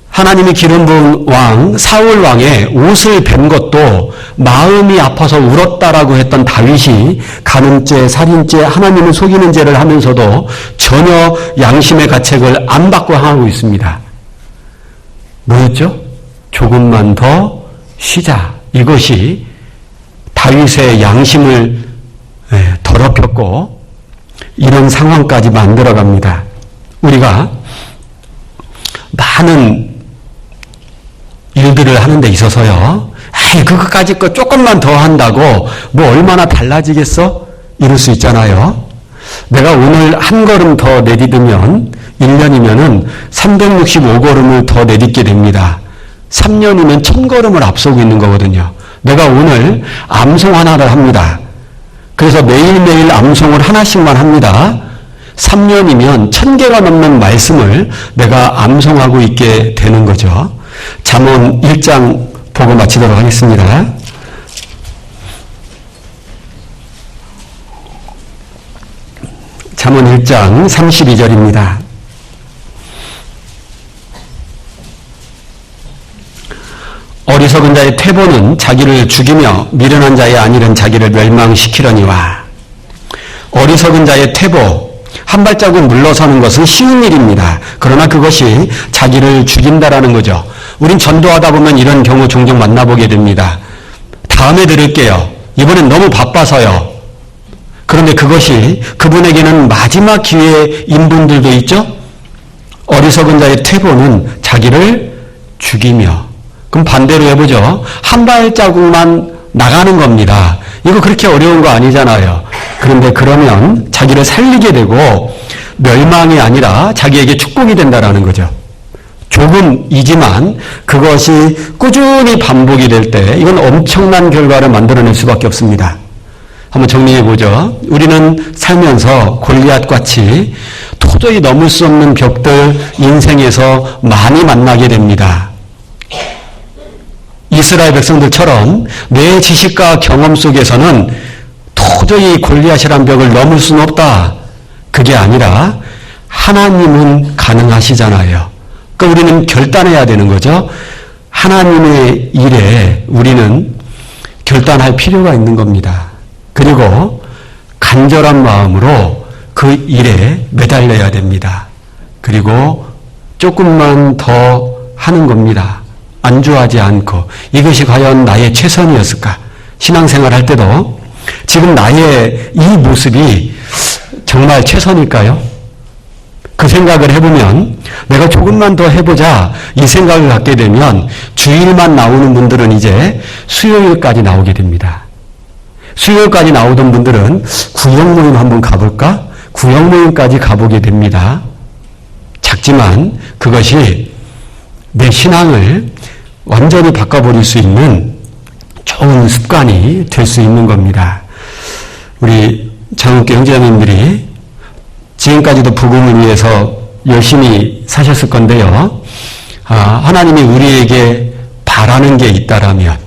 하나님이 기름 부은 왕 사울 왕의 옷을 벤 것도 마음이 아파서 울었다라고 했던 다윗이 간음죄, 살인죄, 하나님을 속이는 죄를 하면서도 전혀 양심의 가책을 안 받고 하고 있습니다. 뭐였죠? 조금만 더 쉬자. 이것이 다윗의 양심을 더럽혔고 이런 상황까지 만들어갑니다. 우리가 많은 일들을 하는 데 있어서요. 그것까지 거 조금만 더 한다고 뭐 얼마나 달라지겠어? 이럴 수 있잖아요. 내가 오늘 한 걸음 더 내딛으면 1년이면은 365걸음을 더 내딛게 됩니다. 3년이면 1000걸음을 앞서고 있는 거거든요. 내가 오늘 암송 하나를 합니다. 그래서 매일매일 암송을 하나씩만 합니다. 3년이면 1000개가 넘는 말씀을 내가 암송하고 있게 되는 거죠. 잠언 1장 보고 마치도록 하겠습니다. 잠언 1장 32절입니다. 어리석은 자의 퇴보는 자기를 죽이며 미련한 자의 안일은 자기를 멸망시키려니와. 어리석은 자의 퇴보, 한 발자국 물러서는 것은 쉬운 일입니다. 그러나 그것이 자기를 죽인다라는 거죠. 우린 전도하다 보면 이런 경우 종종 만나보게 됩니다. 다음에 들을게요. 이번엔 너무 바빠서요. 그런데 그것이 그분에게는 마지막 기회인 분들도 있죠. 어리석은 자의 퇴보는 자기를 죽이며 그럼 반대로 해보죠. 한 발자국만 나가는 겁니다. 이거 그렇게 어려운 거 아니잖아요. 그런데 그러면 자기를 살리게 되고 멸망이 아니라 자기에게 축복이 된다라는 거죠. 조금이지만 그것이 꾸준히 반복이 될 때 이건 엄청난 결과를 만들어낼 수밖에 없습니다. 한번 정리해 보죠. 우리는 살면서 골리앗같이 도저히 넘을 수 없는 벽들 인생에서 많이 만나게 됩니다. 이스라엘 백성들처럼 내 지식과 경험 속에서는 도저히 골리앗이란 벽을 넘을 수는 없다. 그게 아니라 하나님은 가능하시잖아요. 그러니까 우리는 결단해야 되는 거죠. 하나님의 일에 우리는 결단할 필요가 있는 겁니다. 그리고 간절한 마음으로 그 일에 매달려야 됩니다. 그리고 조금만 더 하는 겁니다. 안주하지 않고 이것이 과연 나의 최선이었을까? 신앙생활 할 때도 지금 나의 이 모습이 정말 최선일까요? 그 생각을 해보면 내가 조금만 더 해보자 이 생각을 갖게 되면 주일만 나오는 분들은 이제 수요일까지 나오게 됩니다. 수요일까지 나오던 분들은 구역 모임 한번 가볼까? 구역 모임까지 가보게 됩니다. 작지만 그것이 내 신앙을 완전히 바꿔버릴 수 있는 좋은 습관이 될 수 있는 겁니다. 우리 장흥교 형제자매님들이 지금까지도 복음을 위해서 열심히 사셨을 건데요. 하나님이 우리에게 바라는 게 있다라면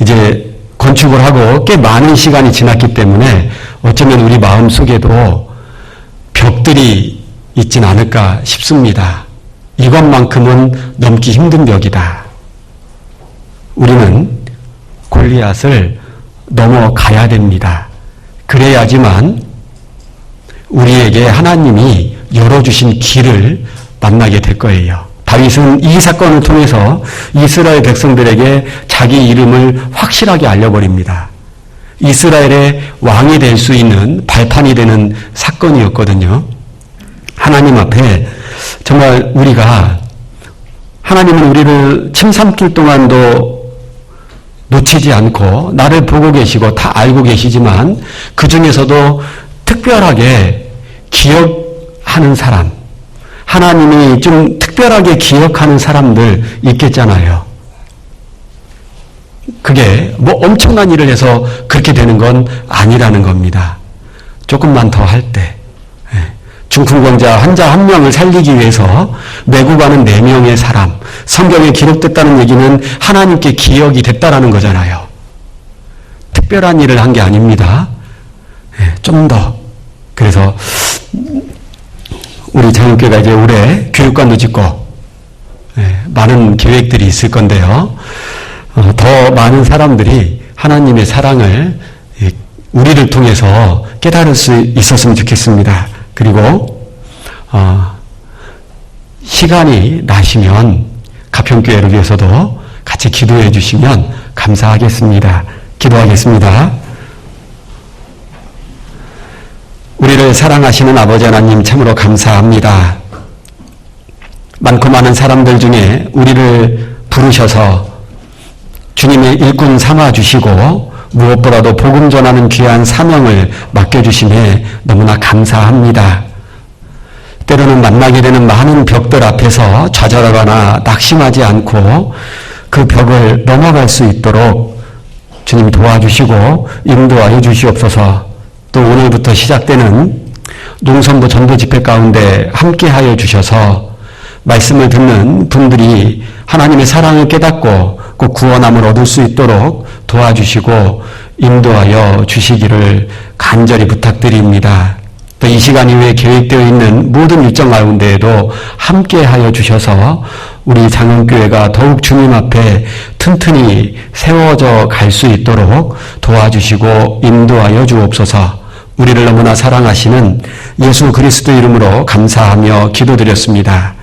이제 건축을 하고 꽤 많은 시간이 지났기 때문에 어쩌면 우리 마음속에도 벽들이 있진 않을까 싶습니다. 이것만큼은 넘기 힘든 벽이다. 우리는 골리앗을 넘어가야 됩니다. 그래야지만 우리에게 하나님이 열어주신 길을 만나게 될 거예요. 다윗은 이 사건을 통해서 이스라엘 백성들에게 자기 이름을 확실하게 알려버립니다. 이스라엘의 왕이 될 수 있는 발판이 되는 사건이었거든요. 하나님 앞에 정말 우리가 하나님은 우리를 침삼킬 동안도 놓치지 않고 나를 보고 계시고 다 알고 계시지만 그 중에서도 특별하게 기억하는 사람, 하나님이 좀 특별하게 기억하는 사람들 있겠잖아요. 그게 뭐 엄청난 일을 해서 그렇게 되는 건 아니라는 겁니다. 조금만 더 할 때 중풍병자 환자 한 명을 살리기 위해서 메고 가는 4명의 사람, 성경에 기록됐다는 얘기는 하나님께 기억이 됐다라는 거잖아요. 특별한 일을 한 게 아닙니다. 좀 더. 그래서 우리 장흥교회가 이제 올해 교육관도 짓고 많은 계획들이 있을 건데요. 더 많은 사람들이 하나님의 사랑을 우리를 통해서 깨달을 수 있었으면 좋겠습니다. 그리고 시간이 나시면 가평교회를 위해서도 같이 기도해 주시면 감사하겠습니다. 기도하겠습니다. 우리를 사랑하시는 아버지 하나님 참으로 감사합니다. 많고 많은 사람들 중에 우리를 부르셔서 주님의 일꾼 삼아주시고 무엇보다도 복음 전하는 귀한 사명을 맡겨주심에 너무나 감사합니다. 때로는 만나게 되는 많은 벽들 앞에서 좌절하거나 낙심하지 않고 그 벽을 넘어갈 수 있도록 주님 도와주시고 인도하여 주시옵소서. 또 오늘부터 시작되는 농선부 전도 집회 가운데 함께하여 주셔서 말씀을 듣는 분들이 하나님의 사랑을 깨닫고 꼭 구원함을 얻을 수 있도록 도와주시고 인도하여 주시기를 간절히 부탁드립니다. 또 이 시간 이후에 계획되어 있는 모든 일정 가운데에도 함께하여 주셔서 우리 장흥교회가 더욱 주님 앞에 튼튼히 세워져 갈 수 있도록 도와주시고 인도하여 주옵소서. 우리를 너무나 사랑하시는 예수 그리스도 이름으로 감사하며 기도드렸습니다.